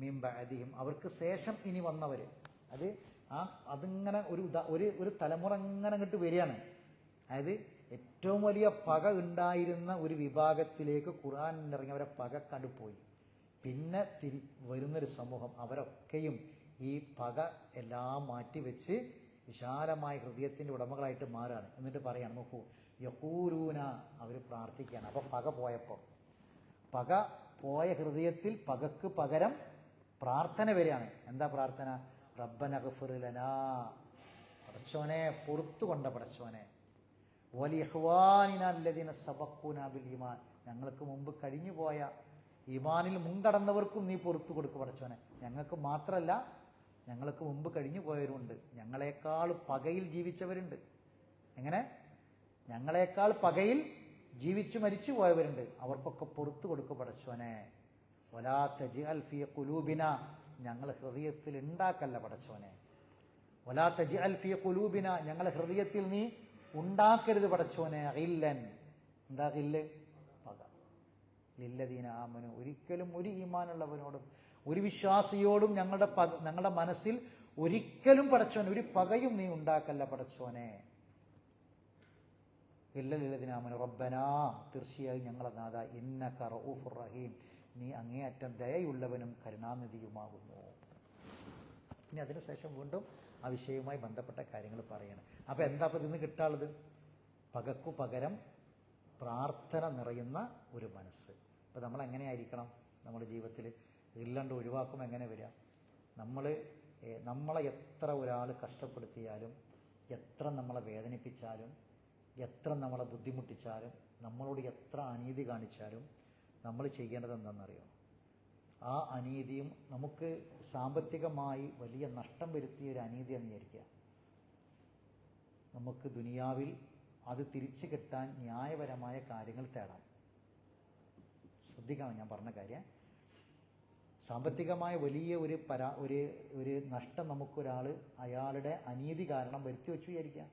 മിൻ ബഅദിഹിം, അവർക്ക് ശേഷം ഇനി വന്നവർ, അതിങ്ങനെ ഒരു തലമുറ ഇങ്ങനെ അങ്ങോട്ട് വരികയാണ്. അതായത് ഏറ്റവും വലിയ പക ഉണ്ടായിരുന്ന ഒരു വിഭാഗത്തിലേക്ക് ഖുർആൻ ഇറങ്ങിയവരെ പക കണ്ടുപോയി. പിന്നെ വരുന്നൊരു സമൂഹം, അവരൊക്കെയും ഈ പക എല്ലാം മാറ്റിവെച്ച് വിശാലമായ ഹൃദയത്തിൻ്റെ ഉടമകളായിട്ട് മാറുകയാണ്. എന്നിട്ട് പറയാണ്, നോക്കൂ, യഖൂലൂന, അവർ പ്രാർത്ഥിക്കുകയാണ്. അപ്പോൾ പക പോയ ഹൃദയത്തിൽ പകക്ക് പകരം പ്രാർത്ഥന വരികയാണ്. എന്താ പ്രാർത്ഥന? റബ്ബന ഗ്ഫിർ ലനാ, പടച്ചോനെ പുറത്തു കൊണ്ട പടച്ചോനെ, വലിഇഖ്വാനിനാ അല്ലദീന സബഖൂനാ ബിൽ ഈമാൻ, ഞങ്ങൾക്ക് മുമ്പ് കഴിഞ്ഞു പോയ ഈമാനിൽ മുൻകടന്നവർക്കും നീ പുറത്തു കൊടുക്കുക പടച്ചോനെ. ഞങ്ങൾക്ക് മാത്രമല്ല, ഞങ്ങൾക്ക് മുമ്പ് കഴിഞ്ഞു പോയവരുണ്ട്, ഞങ്ങളെക്കാൾ പകയിൽ ജീവിച്ചവരുണ്ട്. എങ്ങനെ? ഞങ്ങളെക്കാൾ പകയിൽ ജീവിച്ചു മരിച്ചു പോയവരുണ്ട്, അവർക്കൊക്കെ പുറത്തു കൊടുക്കുക പടച്ചോനെ. വലാ തജ്അൽ ഫീ ഖുലൂബിന, ഞങ്ങൾ ഹൃദയത്തിൽ ഉണ്ടാക്കല്ല പടച്ചോനെ. വലാ തജ്അൽ ഫീ ഖുലൂബിന, ഞങ്ങളെ ഹൃദയത്തിൽ നീ ഉണ്ടാക്കരുത് പടച്ചോനെ. ഗില്ലൻ, എന്താ ഗില്ല്? പക. ലില്ലദീന ആമനു, ഒരിക്കലും ഒരു ഈമാനുള്ളവനോടും ഒരു വിശ്വാസിയോടും ഞങ്ങളുടെ മനസ്സിൽ ഒരിക്കലും പടച്ചോനെ ഒരു പകയും നീ ഉണ്ടാക്കല്ല പടച്ചോനെ. ലില്ലദീന ആമനു റബ്ബനാ, തീർച്ചയായും ഞങ്ങളെ നാഥ, ഇന്നക റഊഫുർ റഹീം, നീ അങ്ങേയറ്റം ദയയുള്ളവനും കരുണാനിധിയുമാകുന്നു. ഇനി അതിനുശേഷം വീണ്ടും ആ വിഷയവുമായി ബന്ധപ്പെട്ട കാര്യങ്ങൾ പറയണം. അപ്പോൾ എന്താ ഇപ്പോൾ ഇതിന് കിട്ടാനുള്ളത്? പകക്കു പകരം പ്രാർത്ഥന നിറയുന്ന ഒരു മനസ്സ്. അപ്പോൾ നമ്മൾ എങ്ങനെയായിരിക്കണം നമ്മുടെ ജീവിതത്തിൽ? ഇല്ലാണ്ട് ഒഴിവാക്കുമ്പോൾ എങ്ങനെ വരിക? നമ്മളെ എത്ര ഒരാൾ കഷ്ടപ്പെടുത്തിയാലും, എത്ര നമ്മളെ വേദനിപ്പിച്ചാലും, എത്ര നമ്മളെ ബുദ്ധിമുട്ടിച്ചാലും, നമ്മളോട് എത്ര അനീതി കാണിച്ചാലും നമ്മൾ ചെയ്യേണ്ടത് എന്താണെന്നറിയോ? ആ അനീതിയും നമുക്ക് സാമ്പത്തികമായി വലിയ നഷ്ടം വരുത്തിയ ഒരു അനീതിയെന്ന് വിചാരിക്കുക. നമുക്ക് ദുനിയാവിൽ അത് തിരിച്ചു കിട്ടാൻ ന്യായപരമായ കാര്യങ്ങൾ തേടാം. ശ്രദ്ധിക്കണം ഞാൻ പറഞ്ഞ കാര്യം. സാമ്പത്തികമായ വലിയ ഒരു നഷ്ടം നമുക്കൊരാൾ അയാളുടെ അനീതി കാരണം വരുത്തി വെച്ചു വിചാരിക്കുക.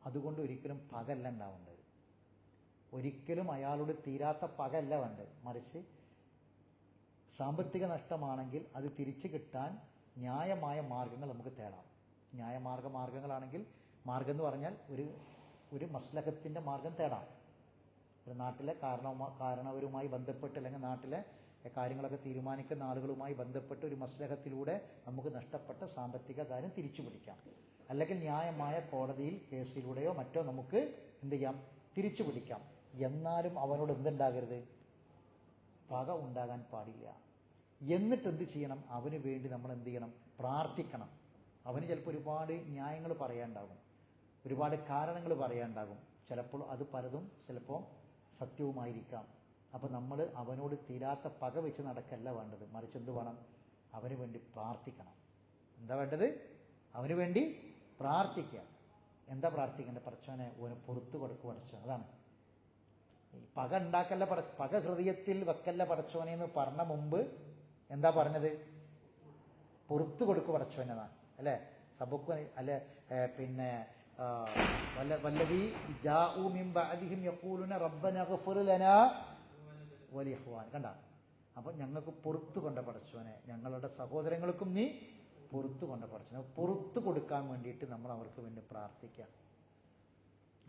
അതുകൊണ്ട് ഒരിക്കലും പകല്ല ഉണ്ടാവേണ്ടത്. ഒരിക്കലും അയാളോട് തീരാത്ത പകല്ല വേണ്ടത്. മറിച്ച് സാമ്പത്തിക നഷ്ടമാണെങ്കിൽ അത് തിരിച്ചു കിട്ടാൻ ന്യായമായ മാർഗങ്ങൾ നമുക്ക് തേടാം. മാർഗങ്ങളാണെങ്കിൽ മാർഗം എന്ന് പറഞ്ഞാൽ ഒരു മസ്ലഹത്തിൻ്റെ മാർഗം തേടാം. ഒരു നാട്ടിലെ കാരണവരുമായി ബന്ധപ്പെട്ട് അല്ലെങ്കിൽ നാട്ടിലെ കാര്യങ്ങളൊക്കെ തീരുമാനിക്കുന്ന ആളുകളുമായി ബന്ധപ്പെട്ട് ഒരു മസ്ലഹത്തിലൂടെ നമുക്ക് നഷ്ടപ്പെട്ട സാമ്പത്തിക കാര്യം തിരിച്ചു പിടിക്കാം. അല്ലെങ്കിൽ ന്യായമായ കോടതിയിൽ കേസിലൂടെയോ മറ്റോ നമുക്ക് എന്ത് ചെയ്യാം, തിരിച്ചു പിടിക്കാം. എന്നാലും അവനോട് എന്തുണ്ടാകരുത്, പക ഉണ്ടാകാൻ പാടില്ല. എന്നിട്ട് എന്ത് ചെയ്യണം, അവന് വേണ്ടി നമ്മൾ എന്ത് ചെയ്യണം, പ്രാർത്ഥിക്കണം. അവന് ചിലപ്പോൾ ഒരുപാട് ന്യായങ്ങൾ പറയാനുണ്ടാകും, ഒരുപാട് കാരണങ്ങൾ പറയാനുണ്ടാകും. ചിലപ്പോൾ അത് പലതും ചിലപ്പോൾ സത്യവുമായിരിക്കാം. അപ്പം നമ്മൾ അവനോട് തീരാത്ത പക വെച്ച് നടക്കല്ല വേണ്ടത്. മറിച്ച് എന്ത് വേണം, അവന് വേണ്ടി പ്രാർത്ഥിക്കണം. എന്താ വേണ്ടത്, അവന് വേണ്ടി പ്രാർത്ഥിക്കുക. എന്താ പ്രാർത്ഥിക്കേണ്ടത്, പടച്ചവനെ ഓന് പുറത്തു കൊടുക്കുക പടച്ചവൻ. അതാണ് ഈ പക ഉണ്ടാക്കല്ല, പക ഹൃദയത്തിൽ വെക്കല്ല പടച്ചവനെ എന്ന് പറഞ്ഞ മുമ്പ് എന്താ പറഞ്ഞത്, പുറത്തു കൊടുക്കുക പടച്ചവനെന്നാണ് അല്ലേ. സബുക്ക് അല്ലെ, പിന്നെ വല്ലദീ ജാഊ മിൻ ബഅദിഹിം യഖൂലുന റബ്ബനഗ്ഫിർ ലനാ വലിഹ്വാൻ. കണ്ട, അപ്പം ഞങ്ങൾക്ക് പുറത്തു കൊണ്ട പടച്ചവനെ, ഞങ്ങളുടെ സഹോദരങ്ങൾക്കും നീ പുറത്തു കൊണ്ട പടച്ചവനെ. പുറത്തു കൊടുക്കാൻ വേണ്ടിയിട്ട് നമ്മൾ അവർക്ക് വേണ്ടി പ്രാർത്ഥിക്കാം.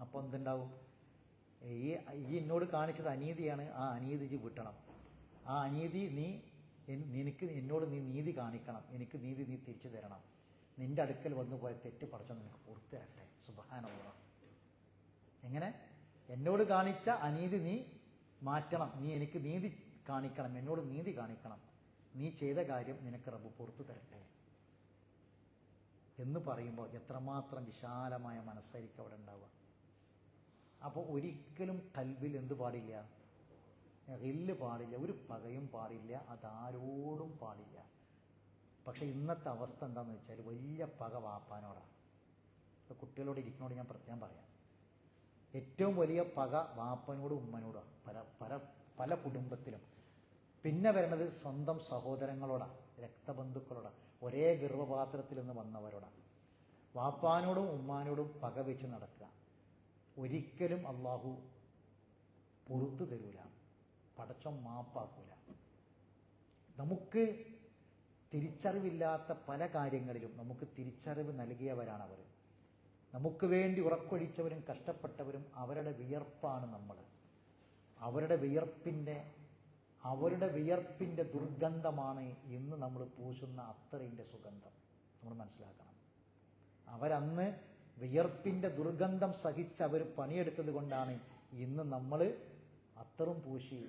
അപ്പോൾ എന്തുണ്ടാവും, ഈ എന്നോട് കാണിച്ചത് അനീതിയാണ്, ആ അനീതി ഇജ്ജ് വിട്ടണം. ആ അനീതി എന്നോട് നീ നീതി കാണിക്കണം, എനിക്ക് നീതി നീ തിരിച്ചു തരണം. നിന്റെ അടുക്കൽ വന്നു പോയ തെറ്റ് പടച്ചോ നിനക്ക് പുറത്തു തരട്ടെ. സുബ്ഹാനല്ലാഹ്. എങ്ങനെ, എന്നോട് കാണിച്ച അനീതി നീ മാറ്റണം, നീ എനിക്ക് നീതി കാണിക്കണം, എന്നോട് നീതി കാണിക്കണം, നീ ചെയ്ത കാര്യം നിനക്ക് റബ്ബ് പുറത്തു തരട്ടെ എന്ന് പറയുമ്പോൾ എത്രമാത്രം വിശാലമായ മനസ്സായിരിക്കും അവിടെ ഉണ്ടാവുക. അപ്പോൾ ഒരിക്കലും കൽബിൽ എന്ത് പാടില്ല, ഗില്ല് പാടില്ല, ഒരു പകയും പാടില്ല, അതാരോടും പാടില്ല. പക്ഷെ ഇന്നത്തെ അവസ്ഥ എന്താണെന്ന് വെച്ചാൽ വലിയ പക വാപ്പാനോടാണ്. ഇപ്പോൾ കുട്ടികളോട് ഇരിക്കുന്നോട് ഞാൻ പ്രത്യേകം പറയാം, ഏറ്റവും വലിയ പക വാപ്പനോടും ഉമ്മനോടാണ് പല കുടുംബത്തിലും. പിന്നെ വരുന്നത് സ്വന്തം സഹോദരങ്ങളോടാണ്, രക്തബന്ധുക്കളോടാണ്, ഒരേ ഗർഭപാത്രത്തിൽ നിന്ന് വന്നവരോടാണ്. വാപ്പാനോടും ഉമ്മാനോടും പക വെച്ച് നടക്കുക ഒരിക്കലും അള്ളാഹു പുറത്തു തരൂല, പടച്ചോൻ മാപ്പാക്കൂല. നമുക്ക് തിരിച്ചറിവില്ലാത്ത പല കാര്യങ്ങളിലും നമുക്ക് തിരിച്ചറിവ് നൽകിയവരാണ് അവർ. നമുക്ക് വേണ്ടി ഉറക്കൊഴിച്ചവരും കഷ്ടപ്പെട്ടവരും അവരുടെ വിയർപ്പാണ് നമ്മൾ. അവരുടെ വിയർപ്പിൻ്റെ ദുർഗന്ധമാണ് ഇന്ന് നമ്മൾ പൂശുന്ന അത്തറിൻ്റെ സുഗന്ധം. നമ്മൾ മനസ്സിലാക്കണം. അവരന്ന് വിയർപ്പിൻ്റെ ദുർഗന്ധം സഹിച്ച് അവർ പണിയെടുത്തത് കൊണ്ടാണ് ഇന്ന് നമ്മൾ അത്തറും പൂശി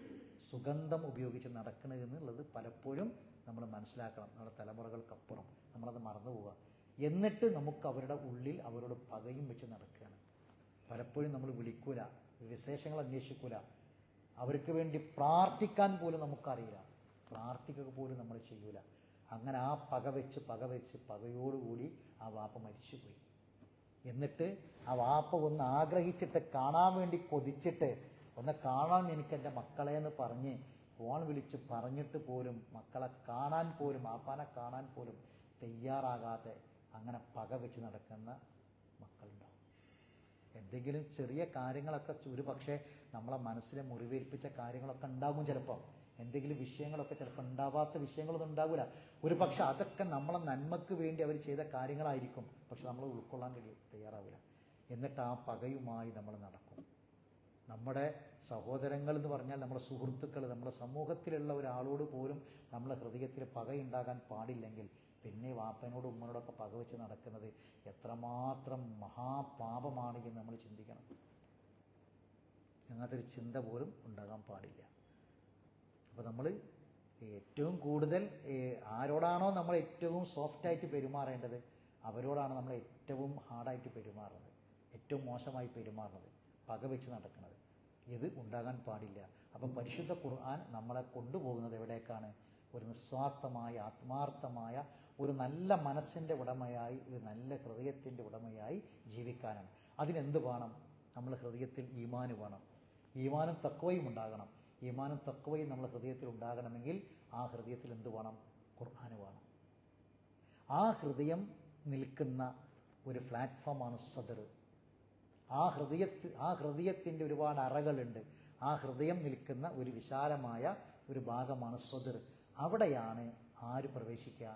സുഗന്ധം ഉപയോഗിച്ച് നടക്കുന്നത് എന്നുള്ളത് പലപ്പോഴും നമ്മൾ മനസ്സിലാക്കണം. നമ്മുടെ തലമുറകൾക്കപ്പുറം നമ്മളത് മറന്നു പോവുക. എന്നിട്ട് നമുക്ക് അവരുടെ ഉള്ളിൽ അവരോട് പകയും വെച്ച് നടക്കുകയാണ്. പലപ്പോഴും നമ്മൾ വിളിക്കൂല, വിശേഷങ്ങൾ അന്വേഷിക്കൂല, അവർക്ക് വേണ്ടി പ്രാർത്ഥിക്കാൻ പോലും നമുക്കറിയില്ല, പ്രാർത്ഥിക്കുക പോലും നമ്മൾ ചെയ്യൂല. അങ്ങനെ ആ പക വെച്ച് പകയോടുകൂടി ആ വാപ്പ മരിച്ചുപോയി. എന്നിട്ട് ആ വാപ്പ ഒന്ന് ആഗ്രഹിച്ചിട്ട് കാണാൻ വേണ്ടി കൊതിച്ചിട്ട് ഒന്ന് കാണാൻ എനിക്ക് എൻ്റെ മക്കളെ എന്ന് പറഞ്ഞ് ഫോൺ വിളിച്ച് പറഞ്ഞിട്ട് പോലും മക്കളെ കാണാൻ പോലും വാപ്പാനെ കാണാൻ പോലും തയ്യാറാകാതെ അങ്ങനെ പക വെച്ച് നടക്കുന്ന മക്കളുണ്ടാവും. എന്തെങ്കിലും ചെറിയ കാര്യങ്ങളൊക്കെ ഒരു പക്ഷേ നമ്മളെ മനസ്സിനെ മുറിവേൽപ്പിച്ച കാര്യങ്ങളൊക്കെ ഉണ്ടാകും. ചിലപ്പോൾ എന്തെങ്കിലും വിഷയങ്ങളൊക്കെ ചിലപ്പോൾ ഉണ്ടാവാത്ത വിഷയങ്ങളൊന്നും ഉണ്ടാകില്ല. ഒരു പക്ഷെ അതൊക്കെ നമ്മളെ നന്മക്ക് വേണ്ടി അവർ ചെയ്ത കാര്യങ്ങളായിരിക്കും. പക്ഷെ നമ്മൾ ഉൾക്കൊള്ളാൻ തയ്യാറാവില്ല. എന്നിട്ട് ആ പകയുമായി നമ്മൾ നടക്കും. നമ്മുടെ സഹോദരങ്ങൾ എന്ന് പറഞ്ഞാൽ നമ്മുടെ സുഹൃത്തുക്കൾ, നമ്മുടെ സമൂഹത്തിലുള്ള ഒരാളോട് പോലും നമ്മളെ ഹൃദയത്തിൽ പകയുണ്ടാകാൻ പാടില്ലെങ്കിൽ പിന്നെ വാപ്പനോടും ഉമ്മനോടൊക്കെ പകവെച്ച് നടക്കുന്നത് എത്രമാത്രം മഹാപാപമാണ് എന്ന് നമ്മൾ ചിന്തിക്കണം. അങ്ങനത്തെ ഒരു ചിന്ത പോലും ഉണ്ടാകാൻ പാടില്ല. അപ്പോൾ നമ്മൾ ഏറ്റവും കൂടുതൽ ആരോടാണോ നമ്മൾ ഏറ്റവും സോഫ്റ്റായിട്ട് പെരുമാറേണ്ടത് അവരോടാണ് നമ്മൾ ഏറ്റവും ഹാർഡായിട്ട് പെരുമാറുന്നത്, ഏറ്റവും മോശമായി പെരുമാറുന്നത്, പകവെച്ച് നടക്കുന്നത്. ഇത് ഉണ്ടാകാൻ പാടില്ല. അപ്പം പരിശുദ്ധ ഖുർആൻ നമ്മളെ കൊണ്ടുപോകുന്നത് എവിടേക്കാണ്? ഒരു നിസ്വാർത്ഥമായ ആത്മാർത്ഥമായ ഒരു നല്ല മനസ്സിൻ്റെ ഉടമയായി, ഒരു നല്ല ഹൃദയത്തിൻ്റെ ഉടമയായി ജീവിക്കാനാണ്. അതിനെന്ത് വേണം? നമ്മൾ ഹൃദയത്തിൽ ഈമാന് വേണം. ഈമാനും തഖ്വയും ഉണ്ടാകണം. ഈമാനും തഖ്വയും നമ്മൾ ഹൃദയത്തിൽ ഉണ്ടാകണമെങ്കിൽ ആ ഹൃദയത്തിൽ എന്ത് വേണം? ഖുർആൻ വേണം. ആ ഹൃദയം നിൽക്കുന്ന ഒരു പ്ലാറ്റ്ഫോമാണ് സദർ. ആ ഹൃദയത്തിൻ്റെ ഒരുപാട് അറകളുണ്ട്. ആ ഹൃദയം നിൽക്കുന്ന ഒരു വിശാലമായ ഒരു ഭാഗമാണ് സദർ. അവിടെയാണ് ആര് പ്രവേശിക്കുക?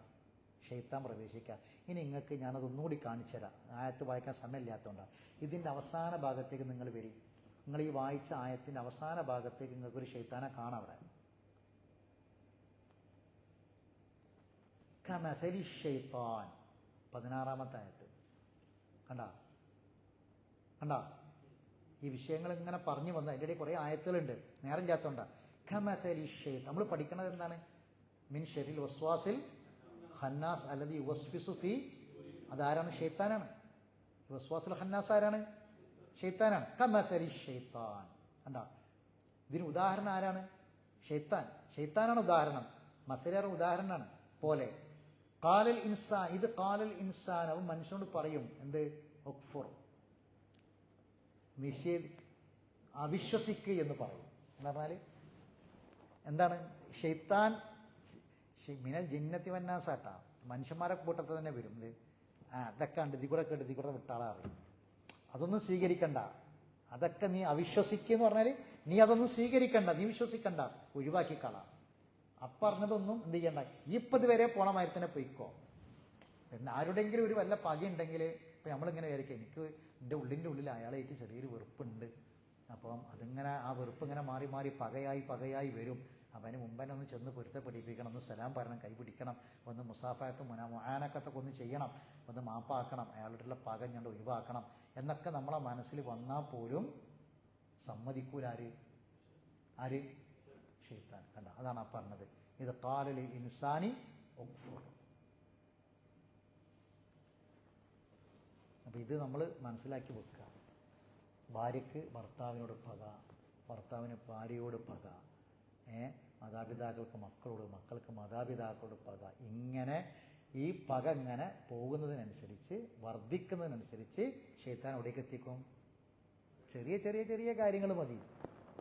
ശൈത്താൻ പ്രവേശിക്കുക. ഇനി നിങ്ങൾക്ക് ഞാനതൊന്നുകൂടി കാണിച്ചു തരാം. ആയത്ത് വായിക്കാൻ സമയമില്ലാത്തതുകൊണ്ടാണ്. ഇതിൻ്റെ അവസാന ഭാഗത്തേക്ക് നിങ്ങൾ വരി. നിങ്ങൾ ഈ വായിച്ച ആയത്തിൻ്റെ അവസാന ഭാഗത്തേക്ക് നിങ്ങൾക്കൊരു ശൈത്താനെ കാണാം. അവിടെ കമസലി ഷൈത്താൻ 16-ാമത്തെ ആയത്ത് കണ്ടാ? ഈ വിഷയങ്ങൾ ഇങ്ങനെ പറഞ്ഞു വന്ന അതിൻ്റെ ഇടയിൽ കുറേ ആയത്തുകളുണ്ട്, നേരമില്ലാത്തതുകൊണ്ടാണ്. കമസലി ഷൈത്താൻ നമ്മൾ പഠിക്കണത് എന്താണ്? മിൻ ഷറിൽ വസ്വാസിൽ ഖന്നാസ് അല്ലദീ യുവസ്വിസു ഫീ. അതാരാണ്? ഷൈത്താനാണ്. വസ്വാസുൽ ഖന്നാസ് ആരാണ്? ഷൈത്താനാണ്. കമസലി ഷൈത്താൻ. കണ്ടാ? ഇതിന് ഉദാഹരണം ആരാണ്? ഷൈത്താനാണ് ഉദാഹരണം. മസലാണ് ഉദാഹരണമാണ്. പോലെ ഖാലൽ ഇൻസാൻ, ഇത് ഖാലൽ ഇൻസാൻ, അവൻ മനുഷ്യനോട് പറയും എന്ത്? ഉക്ഫുർ, അവിശ്വസിക്കുക എന്ന് പറയും. എന്ന് പറഞ്ഞാൽ എന്താണ്? ഷൈത്താൻ മിനൽ ജിന്നത്തി വന്നാസാട്ടാ, മനുഷ്യന്മാരെ കൂട്ടത്തിൽ തന്നെ വരും. ഇത് അതൊക്കെ ഉണ്ട്, ഇതികൂടെ കേട്ട് ഇതികൂടെ വിട്ടാളെ അറിയും. അതൊന്നും സ്വീകരിക്കണ്ട. അതൊക്കെ നീ അവിശ്വസിക്കുക എന്ന് പറഞ്ഞാൽ നീ അതൊന്നും സ്വീകരിക്കണ്ട, നീ വിശ്വസിക്കണ്ട, ഒഴിവാക്കിക്കളാം. പറഞ്ഞതൊന്നും എന്ത് ചെയ്യണ്ട. ഇപ്പം ഇതുവരെ പോണ മാതിരി തന്നെ പൊയ്ക്കോ. ആരുടെങ്കിലും ഒരു വല്ല പകയുണ്ടെങ്കിൽ ഇപ്പം നമ്മളിങ്ങനെ വിചാരിക്കുക, എനിക്ക് എൻ്റെ ഉള്ളിൽ അയാളായിട്ട് ചെറിയൊരു വെറുപ്പുണ്ട്. അപ്പം അതിങ്ങനെ ആ വെറുപ്പ് ഇങ്ങനെ മാറി മാറി പകയായി വരും. അപ്പം അതിന് മുമ്പ് തന്നെ ഒന്ന് ചെന്ന് പൊരുത്തപ്പെടിപ്പിക്കണം, ഒന്ന് സലാം പറയണം, കൈ പിടിക്കണം, ഒന്ന് മുസാഫായത്തും മുആനക്കത്തൊക്കെ ഒന്ന് ചെയ്യണം, ഒന്ന് മാപ്പാക്കണം, അയാളുടെ പക ഞാൻ ഒഴിവാക്കണം എന്നൊക്കെ നമ്മളെ മനസ്സിൽ വന്നാൽ പോലും സമ്മതിക്കൂല. ആര്? ഷൈത്താൻ. കണ്ട? അതാണ് ആ പറഞ്ഞത്. ഇത് ഖാലൽ ഇൻസാനി ഉക്ഫുർ. അപ്പം ഇത് നമ്മൾ മനസ്സിലാക്കി വെക്കുക. ഭാര്യയ്ക്ക് ഭർത്താവിനോട് പക, ഭർത്താവിന് ഭാര്യയോട് പക, മാതാപിതാക്കൾക്ക് മക്കളോട്, മക്കൾക്ക് മാതാപിതാക്കളോട് പക. ഇങ്ങനെ ഈ പക ഇങ്ങനെ പോകുന്നതിനനുസരിച്ച്, വർദ്ധിക്കുന്നതിനനുസരിച്ച് ശൈത്താൻ എവിടേക്ക് എത്തിക്കും? ചെറിയ ചെറിയ ചെറിയ കാര്യങ്ങൾ മതി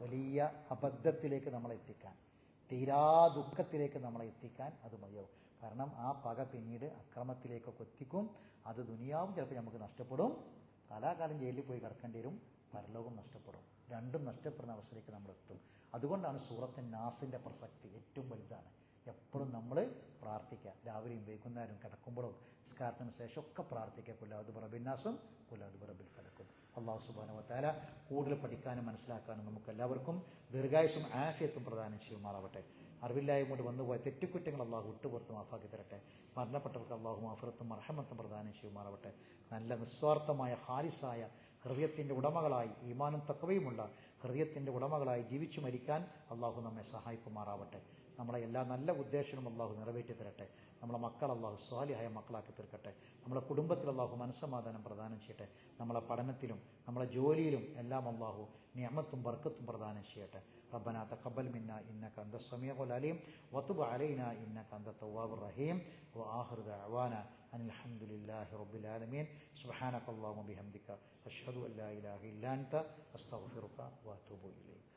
വലിയ അബദ്ധത്തിലേക്ക് നമ്മളെ എത്തിക്കാൻ, തീരാ ദുഃഖത്തിലേക്ക് നമ്മളെ എത്തിക്കാൻ അത് മതിയാവും. കാരണം ആ പക പിന്നീട് അക്രമത്തിലേക്കൊക്കെ എത്തിക്കും. അത് ദുനിയാവും ചിലപ്പോൾ നമുക്ക് നഷ്ടപ്പെടും, കാലാകാലം ജയിലിൽ പോയി കിടക്കേണ്ടി വരും, പരലോകം നഷ്ടപ്പെടും. രണ്ടും നഷ്ടപ്പെടുന്ന അവസ്ഥയിലേക്ക് നമ്മൾ എത്തും. അതുകൊണ്ടാണ് സൂറത്തുൻ നാസിൻ്റെ പ്രസക്തി ഏറ്റവും വലുതാണ്. എപ്പോഴും നമ്മൾ പ്രാർത്ഥിക്കുക, രാവിലെയും വൈകുന്നേരവും കിടക്കുമ്പോഴും നിസ്കാരത്തിന് ശേഷമൊക്കെ പ്രാർത്ഥിക്കുക. കുല്ലാദു ബറബിന്നാസും കുല്ലാദു ബറബിൽ ഫലക്കും. അള്ളാഹു സുബ്ഹാനഹു വ തആല കൂടുതൽ പഠിക്കാനും മനസ്സിലാക്കാനും നമുക്ക് എല്ലാവർക്കും ദീർഘായുസ്സും ആഫിയത്തും പ്രദാനം ചെയ്യുമാറാവട്ടെ. അറിവില്ലായ്മ കൊണ്ട് വന്നുപോയ തെറ്റുകുറ്റങ്ങൾ അള്ളാഹു വിട്ടുപുറത്ത് മാഫാക്കി തരട്ടെ. മരണപ്പെട്ടവർക്ക് അള്ളാഹു മഗ്ഫിറത്തും മർഹമത്തും പ്രദാനം ചെയ്യുമാറാവട്ടെ. നല്ല നിസ്വാർത്ഥമായ ഹാരിസായ ഹൃദയത്തിൻ്റെ ഉടമകളായി, ഈമാനും തഖ്വയുമുള്ള ഹൃദയത്തിൻ്റെ ഉടമകളായി ജീവിച്ചു മരിക്കാൻ അള്ളാഹു നമ്മെ സഹായിക്കുമാറാവട്ടെ. നമ്മളെ എല്ലാ നല്ല ഉദ്ദേശങ്ങളും അള്ളാഹു നിറവേറ്റി തരട്ടെ. നമ്മളെ മക്കൾ അള്ളാഹു സ്വാലിഹായ മക്കളാക്കി തീർക്കട്ടെ. നമ്മളെ കുടുംബത്തിൽ അള്ളാഹു മനസ്സമാധാനം പ്രദാനം ചെയ്യട്ടെ. നമ്മളെ പഠനത്തിലും നമ്മളെ ജോലിയിലും എല്ലാം അള്ളാഹു നിഅമത്തും ബർക്കത്തും പ്രദാനം ചെയ്യട്ടെ. റബ്ബനാ തഖബ്ബൽ മിന്നാ ഇന്നക അന്ത സമീഉൽ അലീം വതുബ് അലൈനാ ഇന്നക അന്ത തവ്വാബുർ റഹീം വആഖിറു ദഅവാനാ അനിൽ ഹംദുലില്ലാഹി റബ്ബിൽ ആലമീൻ. സുബ്ഹാനക അല്ലാഹുമ്മ ബിഹംദിക അഷ്ഹദു അൻ ലാ ഇലാഹ ഇല്ലാ അൻത അസ്തഗ്ഫിറുക വഅതൂബു ഇലൈക്.